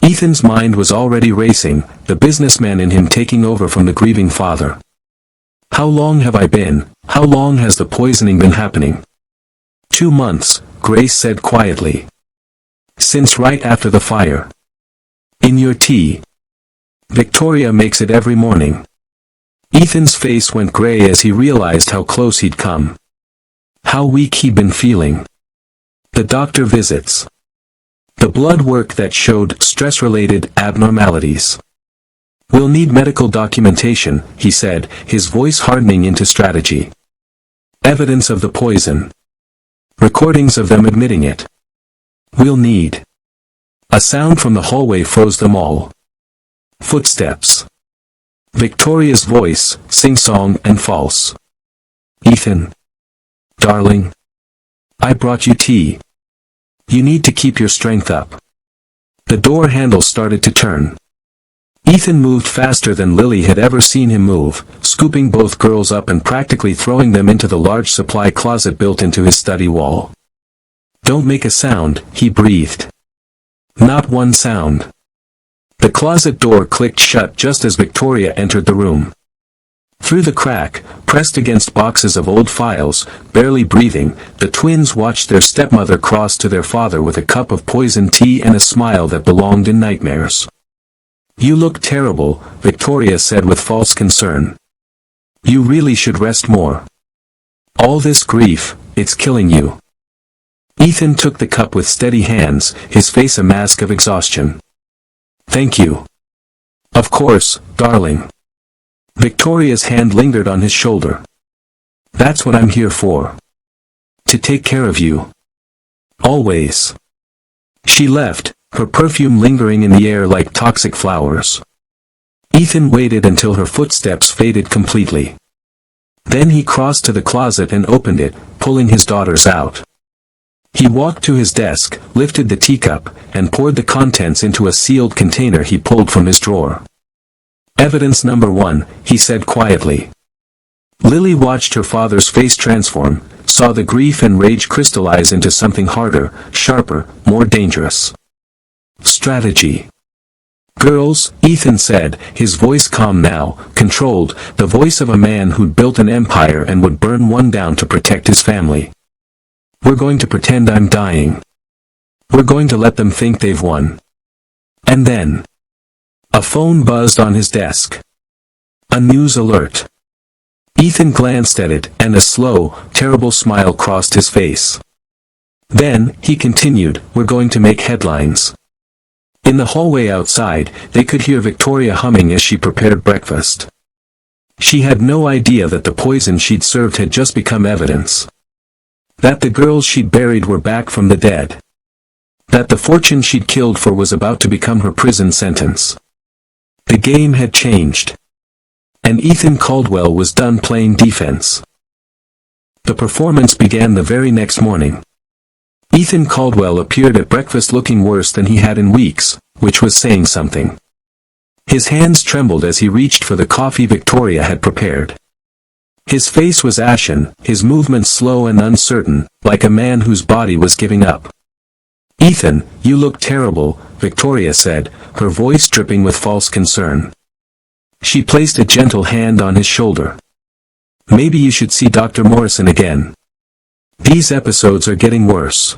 Ethan's mind was already racing, the businessman in him taking over from the grieving father. How long have I been? How long has the poisoning been happening? 2 months, Grace said quietly. Since right after the fire. In your tea. Victoria makes it every morning. Ethan's face went gray as he realized how close he'd come. How weak he'd been feeling. The doctor visits. The blood work that showed stress-related abnormalities. We'll need medical documentation, he said, his voice hardening into strategy. Evidence of the poison. Recordings of them admitting it. We'll need. A sound from the hallway froze them all. Footsteps. Victoria's voice, sing-song and false. Ethan. Darling. I brought you tea. You need to keep your strength up. The door handle started to turn. Ethan moved faster than Lily had ever seen him move, scooping both girls up and practically throwing them into the large supply closet built into his study wall. Don't make a sound, he breathed. Not one sound. The closet door clicked shut just as Victoria entered the room. Through the crack, pressed against boxes of old files, barely breathing, the twins watched their stepmother cross to their father with a cup of poisoned tea and a smile that belonged in nightmares. You look terrible, Victoria said with false concern. You really should rest more. All this grief, it's killing you. Ethan took the cup with steady hands, his face a mask of exhaustion. Thank you. Of course, darling. Victoria's hand lingered on his shoulder. That's what I'm here for. To take care of you. Always. She left, her perfume lingering in the air like toxic flowers. Ethan waited until her footsteps faded completely. Then he crossed to the closet and opened it, pulling his daughters out. He walked to his desk, lifted the teacup, and poured the contents into a sealed container he pulled from his drawer. Evidence number 1, he said quietly. Lily watched her father's face transform, saw the grief and rage crystallize into something harder, sharper, more dangerous. Strategy. Girls, Ethan said, his voice calm now, controlled, the voice of a man who'd built an empire and would burn one down to protect his family. We're going to pretend I'm dying. We're going to let them think they've won. And then. A phone buzzed on his desk. A news alert. Ethan glanced at it, and a slow, terrible smile crossed his face. Then, he continued, we're going to make headlines. In the hallway outside, they could hear Victoria humming as she prepared breakfast. She had no idea that the poison she'd served had just become evidence. That the girls she'd buried were back from the dead. That the fortune she'd killed for was about to become her prison sentence. The game had changed. And Ethan Caldwell was done playing defense. The performance began the very next morning. Ethan Caldwell appeared at breakfast looking worse than he had in weeks, which was saying something. His hands trembled as he reached for the coffee Victoria had prepared. His face was ashen, his movements slow and uncertain, like a man whose body was giving up. Ethan, you look terrible, Victoria said, her voice dripping with false concern. She placed a gentle hand on his shoulder. Maybe you should see Dr. Morrison again. These episodes are getting worse.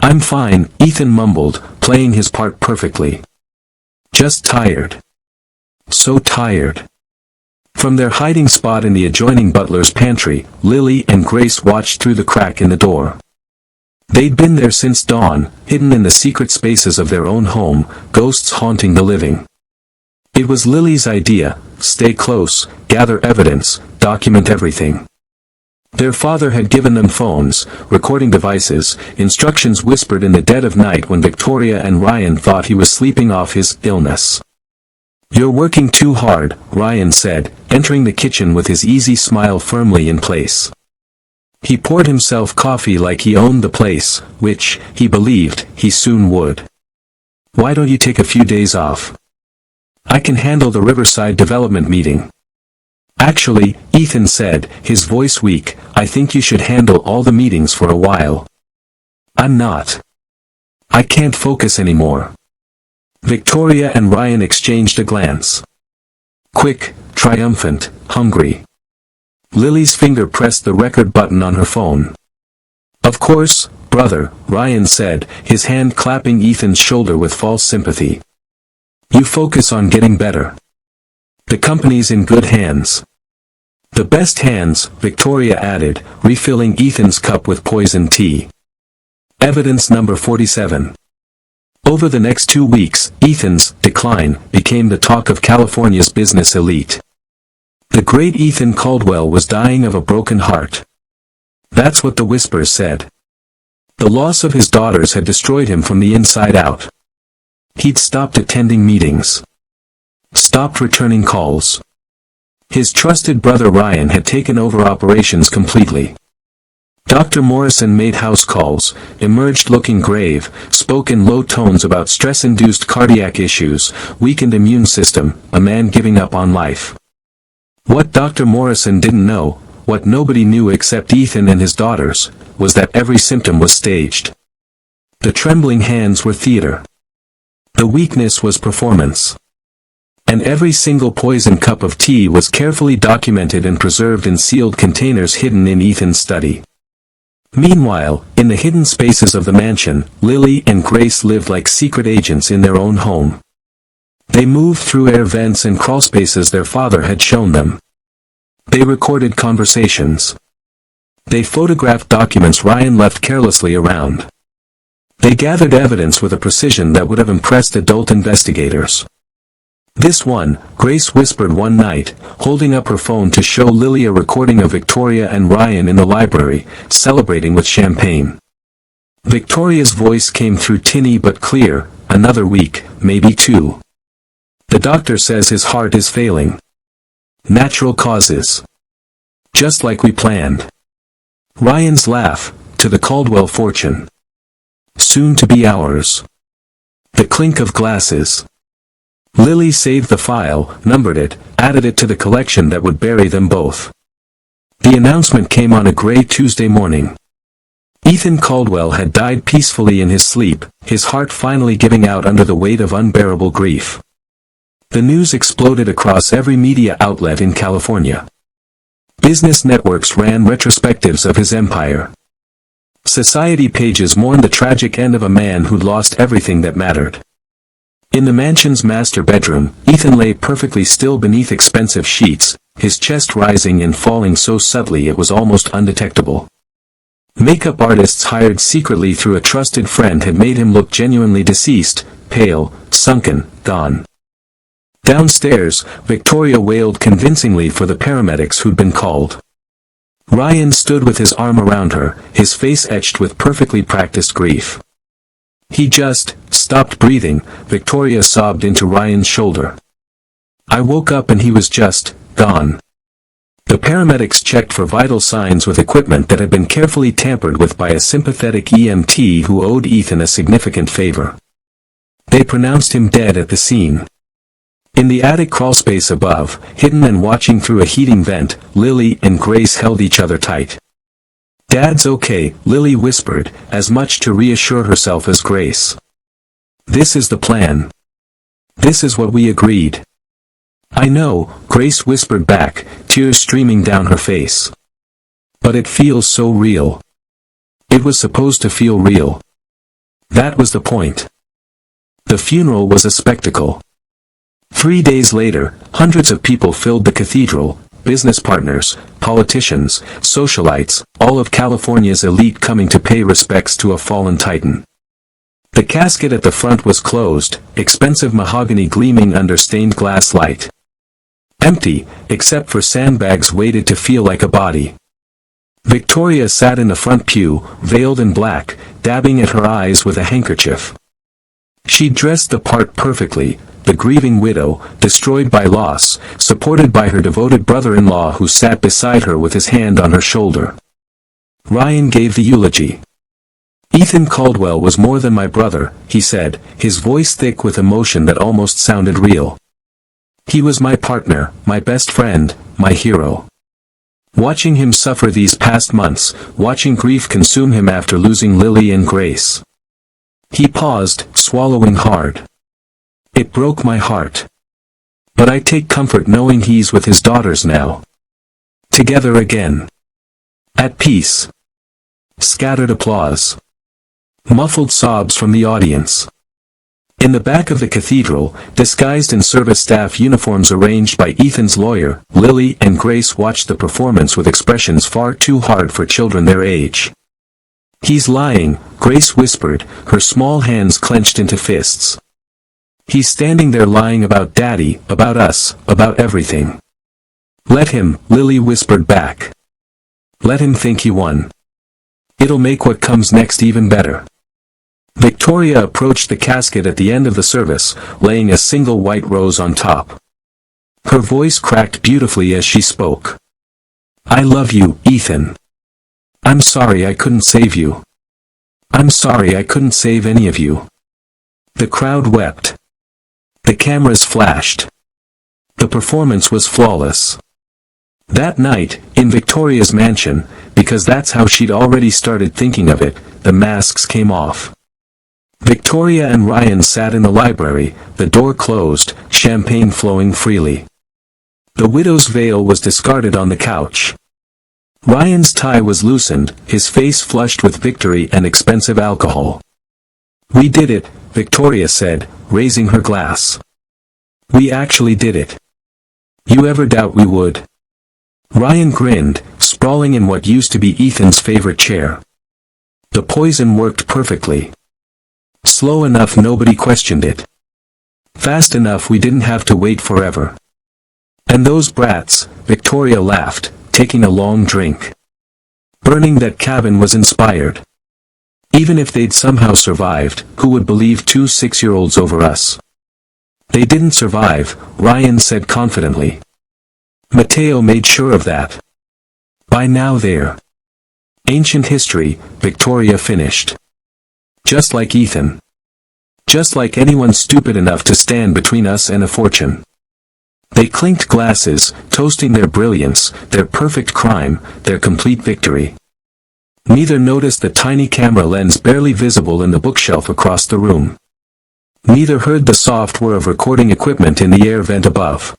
I'm fine, Ethan mumbled, playing his part perfectly. Just tired. So tired. From their hiding spot in the adjoining butler's pantry, Lily and Grace watched through the crack in the door. They'd been there since dawn, hidden in the secret spaces of their own home, ghosts haunting the living. It was Lily's idea, stay close, gather evidence, document everything. Their father had given them phones, recording devices, instructions whispered in the dead of night when Victoria and Ryan thought he was sleeping off his illness. You're working too hard, Ryan said, entering the kitchen with his easy smile firmly in place. He poured himself coffee like he owned the place, which, he believed, he soon would. "Why don't you take a few days off? I can handle the Riverside development meeting." "Actually," Ethan said, his voice weak, "I think you should handle all the meetings for a while." "I'm not. I can't focus anymore." Victoria and Ryan exchanged a glance. Quick, triumphant, hungry. Lily's finger pressed the record button on her phone. "Of course, brother," Ryan said, his hand clapping Ethan's shoulder with false sympathy. "You focus on getting better. The company's in good hands." "The best hands," Victoria added, refilling Ethan's cup with poisoned tea. Evidence number 47. Over the next 2 weeks, Ethan's decline became the talk of California's business elite. The great Ethan Caldwell was dying of a broken heart. That's what the whispers said. The loss of his daughters had destroyed him from the inside out. He'd stopped attending meetings. Stopped returning calls. His trusted brother Ryan had taken over operations completely. Dr. Morrison made house calls, emerged looking grave, spoke in low tones about stress-induced cardiac issues, weakened immune system, a man giving up on life. What Dr. Morrison didn't know, what nobody knew except Ethan and his daughters, was that every symptom was staged. The trembling hands were theater. The weakness was performance. And every single poison cup of tea was carefully documented and preserved in sealed containers hidden in Ethan's study. Meanwhile, in the hidden spaces of the mansion, Lily and Grace lived like secret agents in their own home. They moved through air vents and crawlspaces their father had shown them. They recorded conversations. They photographed documents Ryan left carelessly around. They gathered evidence with a precision that would have impressed adult investigators. "This one," Grace whispered one night, holding up her phone to show Lily a recording of Victoria and Ryan in the library, celebrating with champagne. Victoria's voice came through tinny but clear, "Another week, maybe 2. The doctor says his heart is failing. Natural causes. Just like we planned." Ryan's laugh, "To the Caldwell fortune. Soon to be ours." The clink of glasses. Lily saved the file, numbered it, added it to the collection that would bury them both. The announcement came on a gray Tuesday morning. Ethan Caldwell had died peacefully in his sleep, his heart finally giving out under the weight of unbearable grief. The news exploded across every media outlet in California. Business networks ran retrospectives of his empire. Society pages mourned the tragic end of a man who'd lost everything that mattered. In the mansion's master bedroom, Ethan lay perfectly still beneath expensive sheets, his chest rising and falling so subtly it was almost undetectable. Makeup artists hired secretly through a trusted friend had made him look genuinely deceased, pale, sunken, gone. Downstairs, Victoria wailed convincingly for the paramedics who'd been called. Ryan stood with his arm around her, his face etched with perfectly practiced grief. "He just stopped breathing," Victoria sobbed into Ryan's shoulder. "I woke up and he was just gone." The paramedics checked for vital signs with equipment that had been carefully tampered with by a sympathetic EMT who owed Ethan a significant favor. They pronounced him dead at the scene. In the attic crawlspace above, hidden and watching through a heating vent, Lily and Grace held each other tight. "Dad's okay," Lily whispered, as much to reassure herself as Grace. "This is the plan. This is what we agreed." "I know," Grace whispered back, tears streaming down her face. "But it feels so real. It was supposed to feel real. That was the point." The funeral was a spectacle. 3 days later, hundreds of people filled the cathedral, business partners, politicians, socialites, all of California's elite coming to pay respects to a fallen titan. The casket at the front was closed, expensive mahogany gleaming under stained glass light. Empty, except for sandbags waited to feel like a body. Victoria sat in the front pew, veiled in black, dabbing at her eyes with a handkerchief. She dressed the part perfectly, the grieving widow, destroyed by loss, supported by her devoted brother-in-law who sat beside her with his hand on her shoulder. Ryan gave the eulogy. "Ethan Caldwell was more than my brother," he said, his voice thick with emotion that almost sounded real. "He was my partner, my best friend, my hero. Watching him suffer these past months, watching grief consume him after losing Lily and Grace." He paused, swallowing hard. "It broke my heart. But I take comfort knowing he's with his daughters now. Together again. At peace." Scattered applause. Muffled sobs from the audience. In the back of the cathedral, disguised in service staff uniforms arranged by Ethan's lawyer, Lily and Grace watched the performance with expressions far too hard for children their age. "He's lying," Grace whispered, her small hands clenched into fists. "He's standing there lying about Daddy, about us, about everything." "Let him," Lily whispered back. "Let him think he won. It'll make what comes next even better." Victoria approached the casket at the end of the service, laying a single white rose on top. Her voice cracked beautifully as she spoke. "I love you, Ethan. I'm sorry I couldn't save you. I'm sorry I couldn't save any of you." The crowd wept. The cameras flashed. The performance was flawless. That night, in Victoria's mansion, because that's how she'd already started thinking of it, the masks came off. Victoria and Ryan sat in the library, the door closed, champagne flowing freely. The widow's veil was discarded on the couch. Ryan's tie was loosened, his face flushed with victory and expensive alcohol. "We did it," Victoria said, raising her glass. "We actually did it. You ever doubt we would?" Ryan grinned, sprawling in what used to be Ethan's favorite chair. The poison worked perfectly. Slow enough nobody questioned it. Fast enough we didn't have to wait forever. "And those brats," Victoria laughed, taking a long drink. "Burning that cabin was inspired. Even if they'd somehow survived, who would believe 2 6-year-olds over us?" "They didn't survive," Ryan said confidently. "Mateo made sure of that. By now they're ancient history," Victoria finished. "Just like Ethan. Just like anyone stupid enough to stand between us and a fortune." They clinked glasses, toasting their brilliance, their perfect crime, their complete victory. Neither noticed the tiny camera lens barely visible in the bookshelf across the room. Neither heard the soft whir of recording equipment in the air vent above.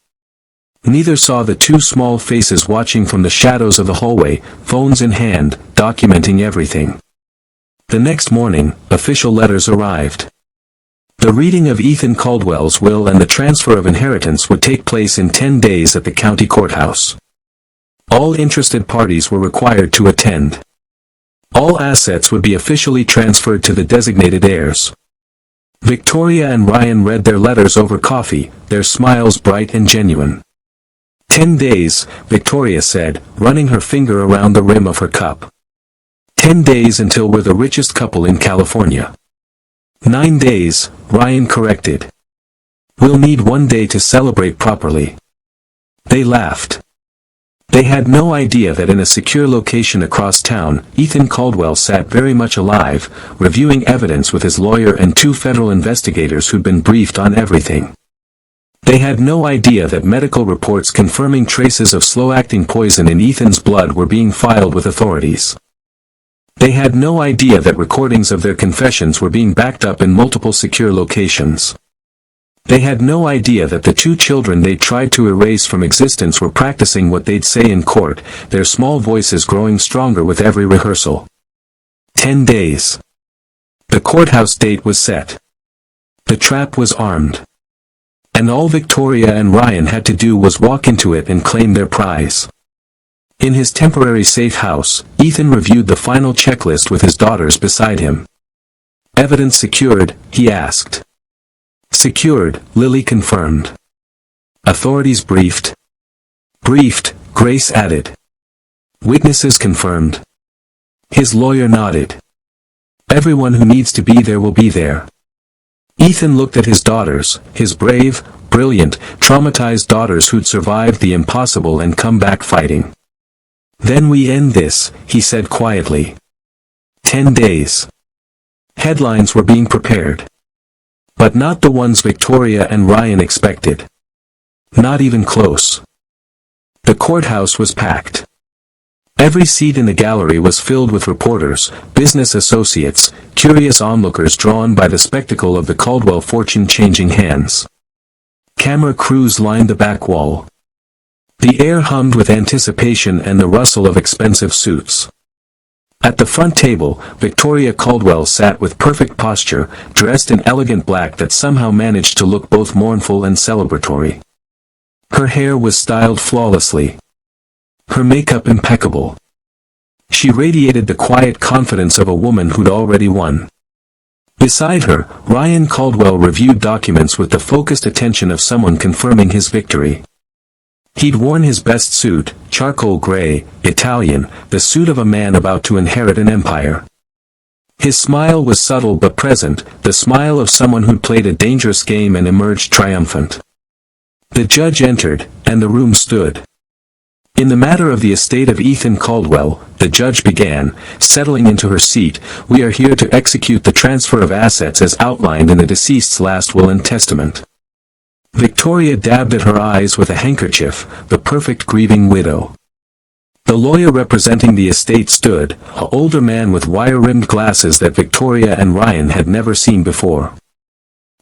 Neither saw the two small faces watching from the shadows of the hallway, phones in hand, documenting everything. The next morning, official letters arrived. The reading of Ethan Caldwell's will and the transfer of inheritance would take place in 10 days at the county courthouse. All interested parties were required to attend. All assets would be officially transferred to the designated heirs. Victoria and Ryan read their letters over coffee, their smiles bright and genuine. 10 days, Victoria said, running her finger around the rim of her cup. 10 days until we're the richest couple in California. 9 days, Ryan corrected. We'll need 1 day to celebrate properly. They laughed. They had no idea that in a secure location across town, Ethan Caldwell sat very much alive, reviewing evidence with his lawyer and 2 federal investigators who'd been briefed on everything. They had no idea that medical reports confirming traces of slow-acting poison in Ethan's blood were being filed with authorities. They had no idea that recordings of their confessions were being backed up in multiple secure locations. They had no idea that the 2 children they tried to erase from existence were practicing what they'd say in court, their small voices growing stronger with every rehearsal. 10 days. The courthouse date was set. The trap was armed. And all Victoria and Ryan had to do was walk into it and claim their prize. In his temporary safe house, Ethan reviewed the final checklist with his daughters beside him. "Evidence secured?" he asked. "Secured," Lily confirmed. "Authorities briefed?" "Briefed," Grace added. "Witnesses confirmed?" His lawyer nodded. "Everyone who needs to be there will be there." Ethan looked at his daughters, his brave, brilliant, traumatized daughters who'd survived the impossible and come back fighting. Then we end this, he said quietly. 10 days. Headlines were being prepared. But not the ones Victoria and Ryan expected. Not even close. The courthouse was packed. Every seat in the gallery was filled with reporters, business associates, curious onlookers drawn by the spectacle of the Caldwell fortune changing hands. Camera crews lined the back wall. The air hummed with anticipation and the rustle of expensive suits. At the front table, Victoria Caldwell sat with perfect posture, dressed in elegant black that somehow managed to look both mournful and celebratory. Her hair was styled flawlessly. Her makeup impeccable. She radiated the quiet confidence of a woman who'd already won. Beside her, Ryan Caldwell reviewed documents with the focused attention of someone confirming his victory. He'd worn his best suit, charcoal gray, Italian, the suit of a man about to inherit an empire. His smile was subtle but present, the smile of someone who'd played a dangerous game and emerged triumphant. The judge entered, and the room stood. In the matter of the estate of Ethan Caldwell, the judge began, settling into her seat, we are here to execute the transfer of assets as outlined in the deceased's last will and testament. Victoria dabbed at her eyes with a handkerchief, the perfect grieving widow. The lawyer representing the estate stood, an older man with wire-rimmed glasses that Victoria and Ryan had never seen before.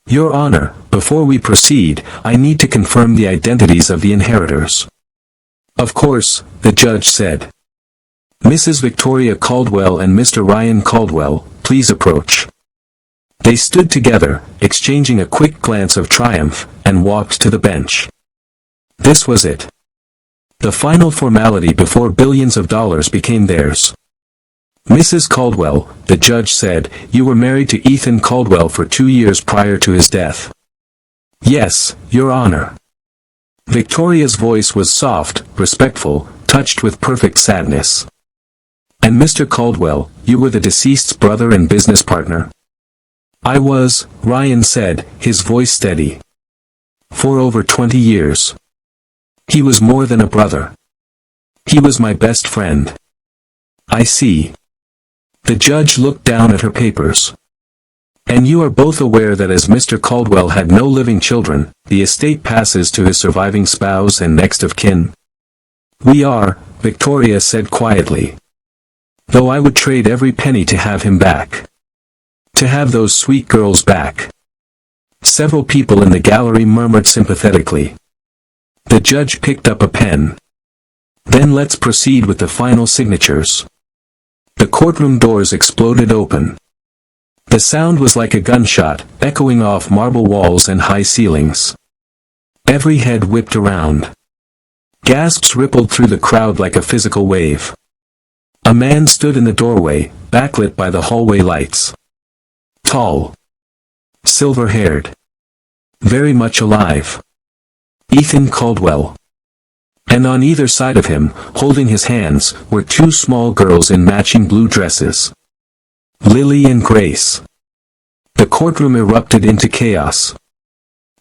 Your Honor, before we proceed, I need to confirm the identities of the inheritors. Of course, the judge said. Mrs. Victoria Caldwell and Mr. Ryan Caldwell, please approach. They stood together, exchanging a quick glance of triumph, and walked to the bench. This was it. The final formality before billions of dollars became theirs. Mrs. Caldwell, the judge said, you were married to Ethan Caldwell for 2 years prior to his death. Yes, Your Honor. Victoria's voice was soft, respectful, touched with perfect sadness. And Mr. Caldwell, you were the deceased's brother and business partner? I was, Ryan said, his voice steady. For over 20 years. He was more than a brother. He was my best friend. I see. The judge looked down at her papers. And you are both aware that as Mr. Caldwell had no living children, the estate passes to his surviving spouse and next of kin? We are, Victoria said quietly. Though I would trade every penny to have him back. To have those sweet girls back. Several people in the gallery murmured sympathetically. The judge picked up a pen. Then let's proceed with the final signatures. The courtroom doors exploded open. The sound was like a gunshot, echoing off marble walls and high ceilings. Every head whipped around. Gasps rippled through the crowd like a physical wave. A man stood in the doorway, backlit by the hallway lights. Tall. Silver-haired. Very much alive. Ethan Caldwell. And on either side of him, holding his hands, were 2 small girls in matching blue dresses. Lily and Grace. The courtroom erupted into chaos.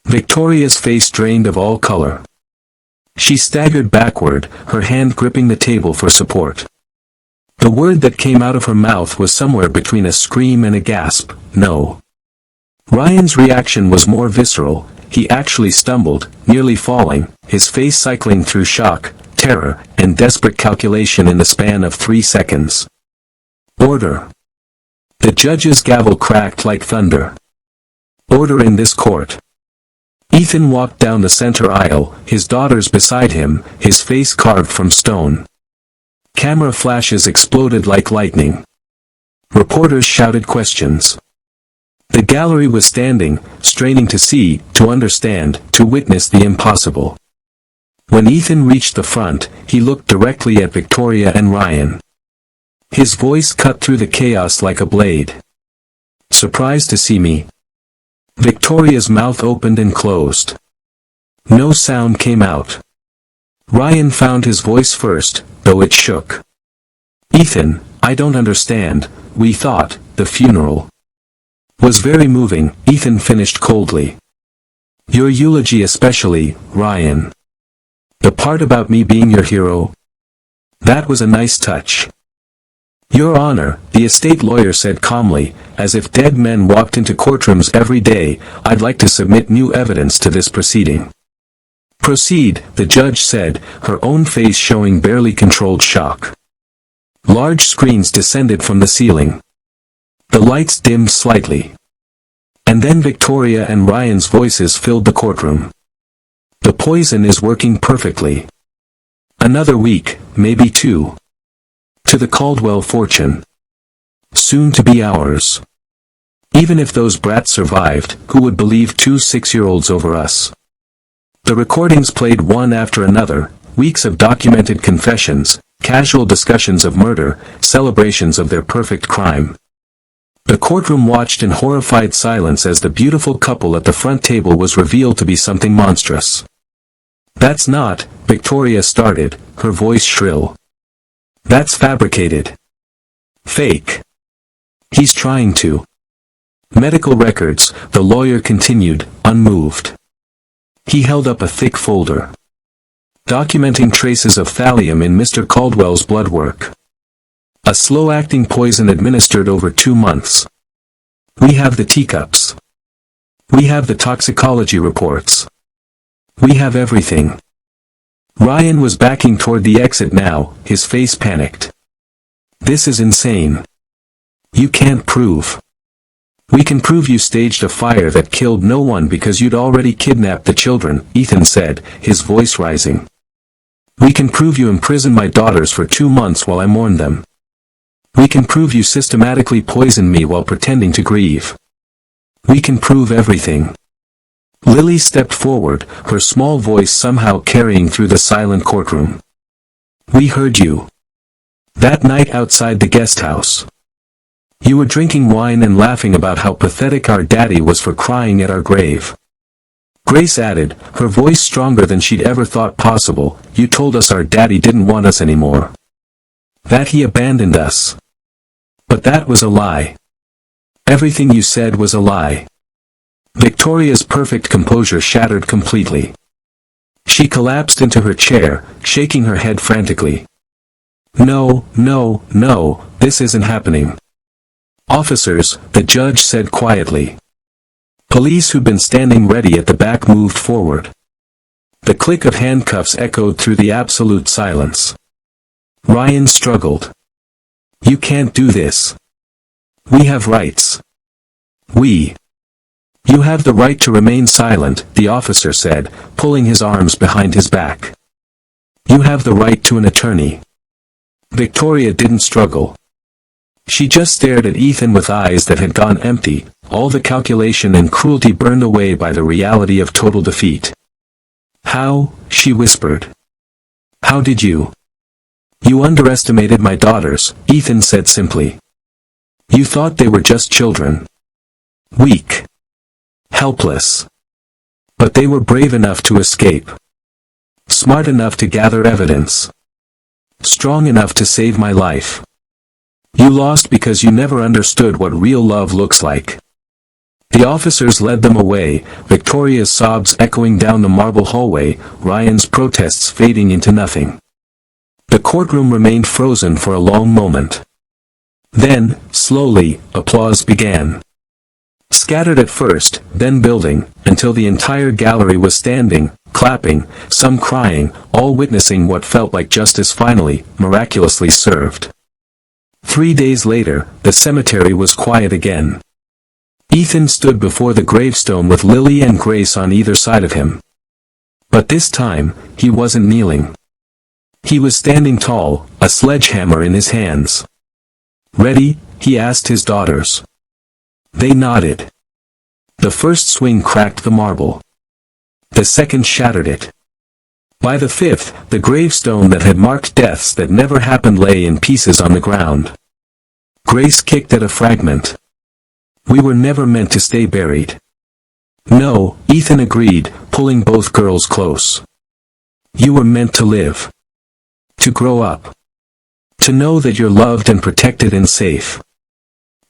Victoria's face drained of all color. She staggered backward, her hand gripping the table for support. The word that came out of her mouth was somewhere between a scream and a gasp, no. Ryan's reaction was more visceral. He actually stumbled, nearly falling, his face cycling through shock, terror, and desperate calculation in the span of 3 seconds. Order. The judge's gavel cracked like thunder. Order in this court. Ethan walked down the center aisle, his daughters beside him, his face carved from stone. Camera flashes exploded like lightning. Reporters shouted questions. The gallery was standing, straining to see, to understand, to witness the impossible. When Ethan reached the front, he looked directly at Victoria and Ryan. His voice cut through the chaos like a blade. Surprised to see me? Victoria's mouth opened and closed. No sound came out. Ryan found his voice first, though it shook. Ethan, I don't understand, we thought, the funeral was very moving, Ethan finished coldly. Your eulogy especially, Ryan. The part about me being your hero? That was a nice touch. Your Honor, the estate lawyer said calmly, as if dead men walked into courtrooms every day, I'd like to submit new evidence to this proceeding. Proceed, the judge said, her own face showing barely controlled shock. Large screens descended from the ceiling. The lights dimmed slightly. And then Victoria and Ryan's voices filled the courtroom. The poison is working perfectly. Another week, maybe 2. To the Caldwell fortune. Soon to be ours. Even if those brats survived, who would believe 2 6-year-olds over us? The recordings played one after another, weeks of documented confessions, casual discussions of murder, celebrations of their perfect crime. The courtroom watched in horrified silence as the beautiful couple at the front table was revealed to be something monstrous. That's not, Victoria started, her voice shrill. That's fabricated. Fake. He's trying to. Medical records, the lawyer continued, unmoved. He held up a thick folder. Documenting traces of thallium in Mr. Caldwell's blood work. A slow-acting poison administered over 2 months. We have the teacups. We have the toxicology reports. We have everything. Ryan was backing toward the exit now, his face panicked. This is insane. You can't prove. We can prove you staged a fire that killed no one because you'd already kidnapped the children, Ethan said, his voice rising. We can prove you imprisoned my daughters for 2 months while I mourned them. We can prove you systematically poisoned me while pretending to grieve. We can prove everything. Lily stepped forward, her small voice somehow carrying through the silent courtroom. We heard you. That night outside the guest house. You were drinking wine and laughing about how pathetic our daddy was for crying at our grave. Grace added, her voice stronger than she'd ever thought possible, you told us our daddy didn't want us anymore. That he abandoned us. But that was a lie. Everything you said was a lie. Victoria's perfect composure shattered completely. She collapsed into her chair, shaking her head frantically. No, no, no, this isn't happening. Officers, the judge said quietly. Police who'd been standing ready at the back moved forward. The click of handcuffs echoed through the absolute silence. Ryan struggled. You can't do this. We have rights. You have the right to remain silent, the officer said, pulling his arms behind his back. You have the right to an attorney. Victoria didn't struggle. She just stared at Ethan with eyes that had gone empty, all the calculation and cruelty burned away by the reality of total defeat. How, she whispered. How did you? You underestimated my daughters, Ethan said simply. You thought they were just children. Weak. Helpless. But they were brave enough to escape. Smart enough to gather evidence. Strong enough to save my life. You lost because you never understood what real love looks like. The officers led them away, Victoria's sobs echoing down the marble hallway, Ryan's protests fading into nothing. The courtroom remained frozen for a long moment. Then, slowly, applause began. Scattered at first, then building, until the entire gallery was standing, clapping, some crying, all witnessing what felt like justice finally, miraculously served. 3 days later, the cemetery was quiet again. Ethan stood before the gravestone with Lily and Grace on either side of him. But this time, he wasn't kneeling. He was standing tall, a sledgehammer in his hands. Ready? He asked his daughters. They nodded. The first swing cracked the marble. The second shattered it. By the fifth, the gravestone that had marked deaths that never happened lay in pieces on the ground. Grace kicked at a fragment. We were never meant to stay buried. No, Ethan agreed, pulling both girls close. You were meant to live. To grow up. To know that you're loved and protected and safe.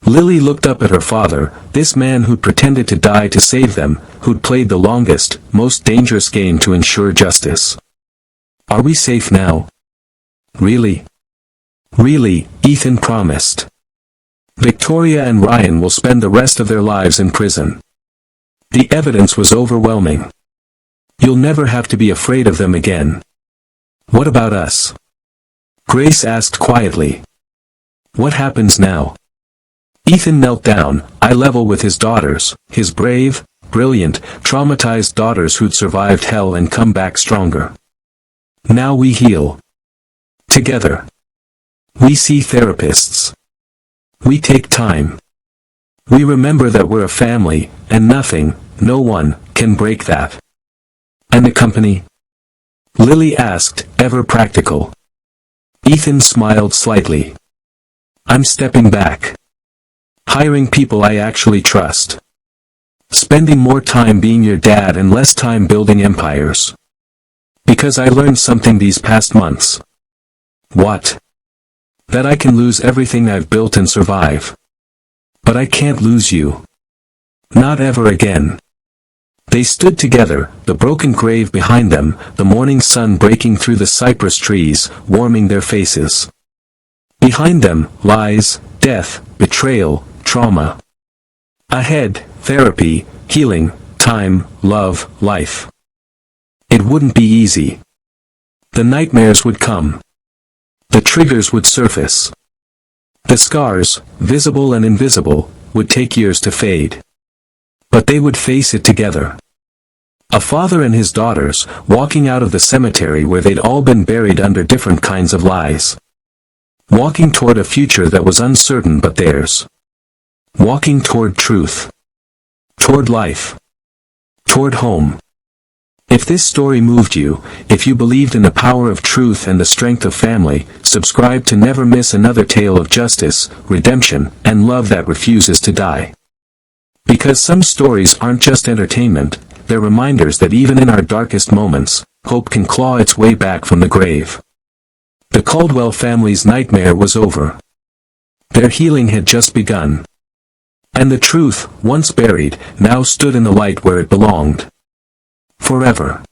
Lily looked up at her father, this man who'd pretended to die to save them, who'd played the longest, most dangerous game to ensure justice. Are we safe now? Really? Really, Ethan promised. Victoria and Ryan will spend the rest of their lives in prison. The evidence was overwhelming. You'll never have to be afraid of them again. What about us? Grace asked quietly. What happens now? Ethan knelt down, eye level with his daughters, his brave, brilliant, traumatized daughters who'd survived hell and come back stronger. Now we heal. Together. We see therapists. We take time. We remember that we're a family, and nothing, no one, can break that. And the company? Lily asked, ever practical. Ethan smiled slightly. I'm stepping back. Hiring people I actually trust. Spending more time being your dad and less time building empires. Because I learned something these past months. What? That I can lose everything I've built and survive. But I can't lose you. Not ever again. They stood together, the broken grave behind them, the morning sun breaking through the cypress trees, warming their faces. Behind them, lies, death, betrayal, trauma. Ahead, therapy, healing, time, love, life. It wouldn't be easy. The nightmares would come. The triggers would surface. The scars, visible and invisible, would take years to fade. But they would face it together. A father and his daughters, walking out of the cemetery where they'd all been buried under different kinds of lies. Walking toward a future that was uncertain but theirs. Walking toward truth. Toward life. Toward home. If this story moved you, if you believed in the power of truth and the strength of family, subscribe to never miss another tale of justice, redemption, and love that refuses to die. Because some stories aren't just entertainment, they're reminders that even in our darkest moments, hope can claw its way back from the grave. The Caldwell family's nightmare was over. Their healing had just begun. And the truth, once buried, now stood in the light where it belonged. Forever.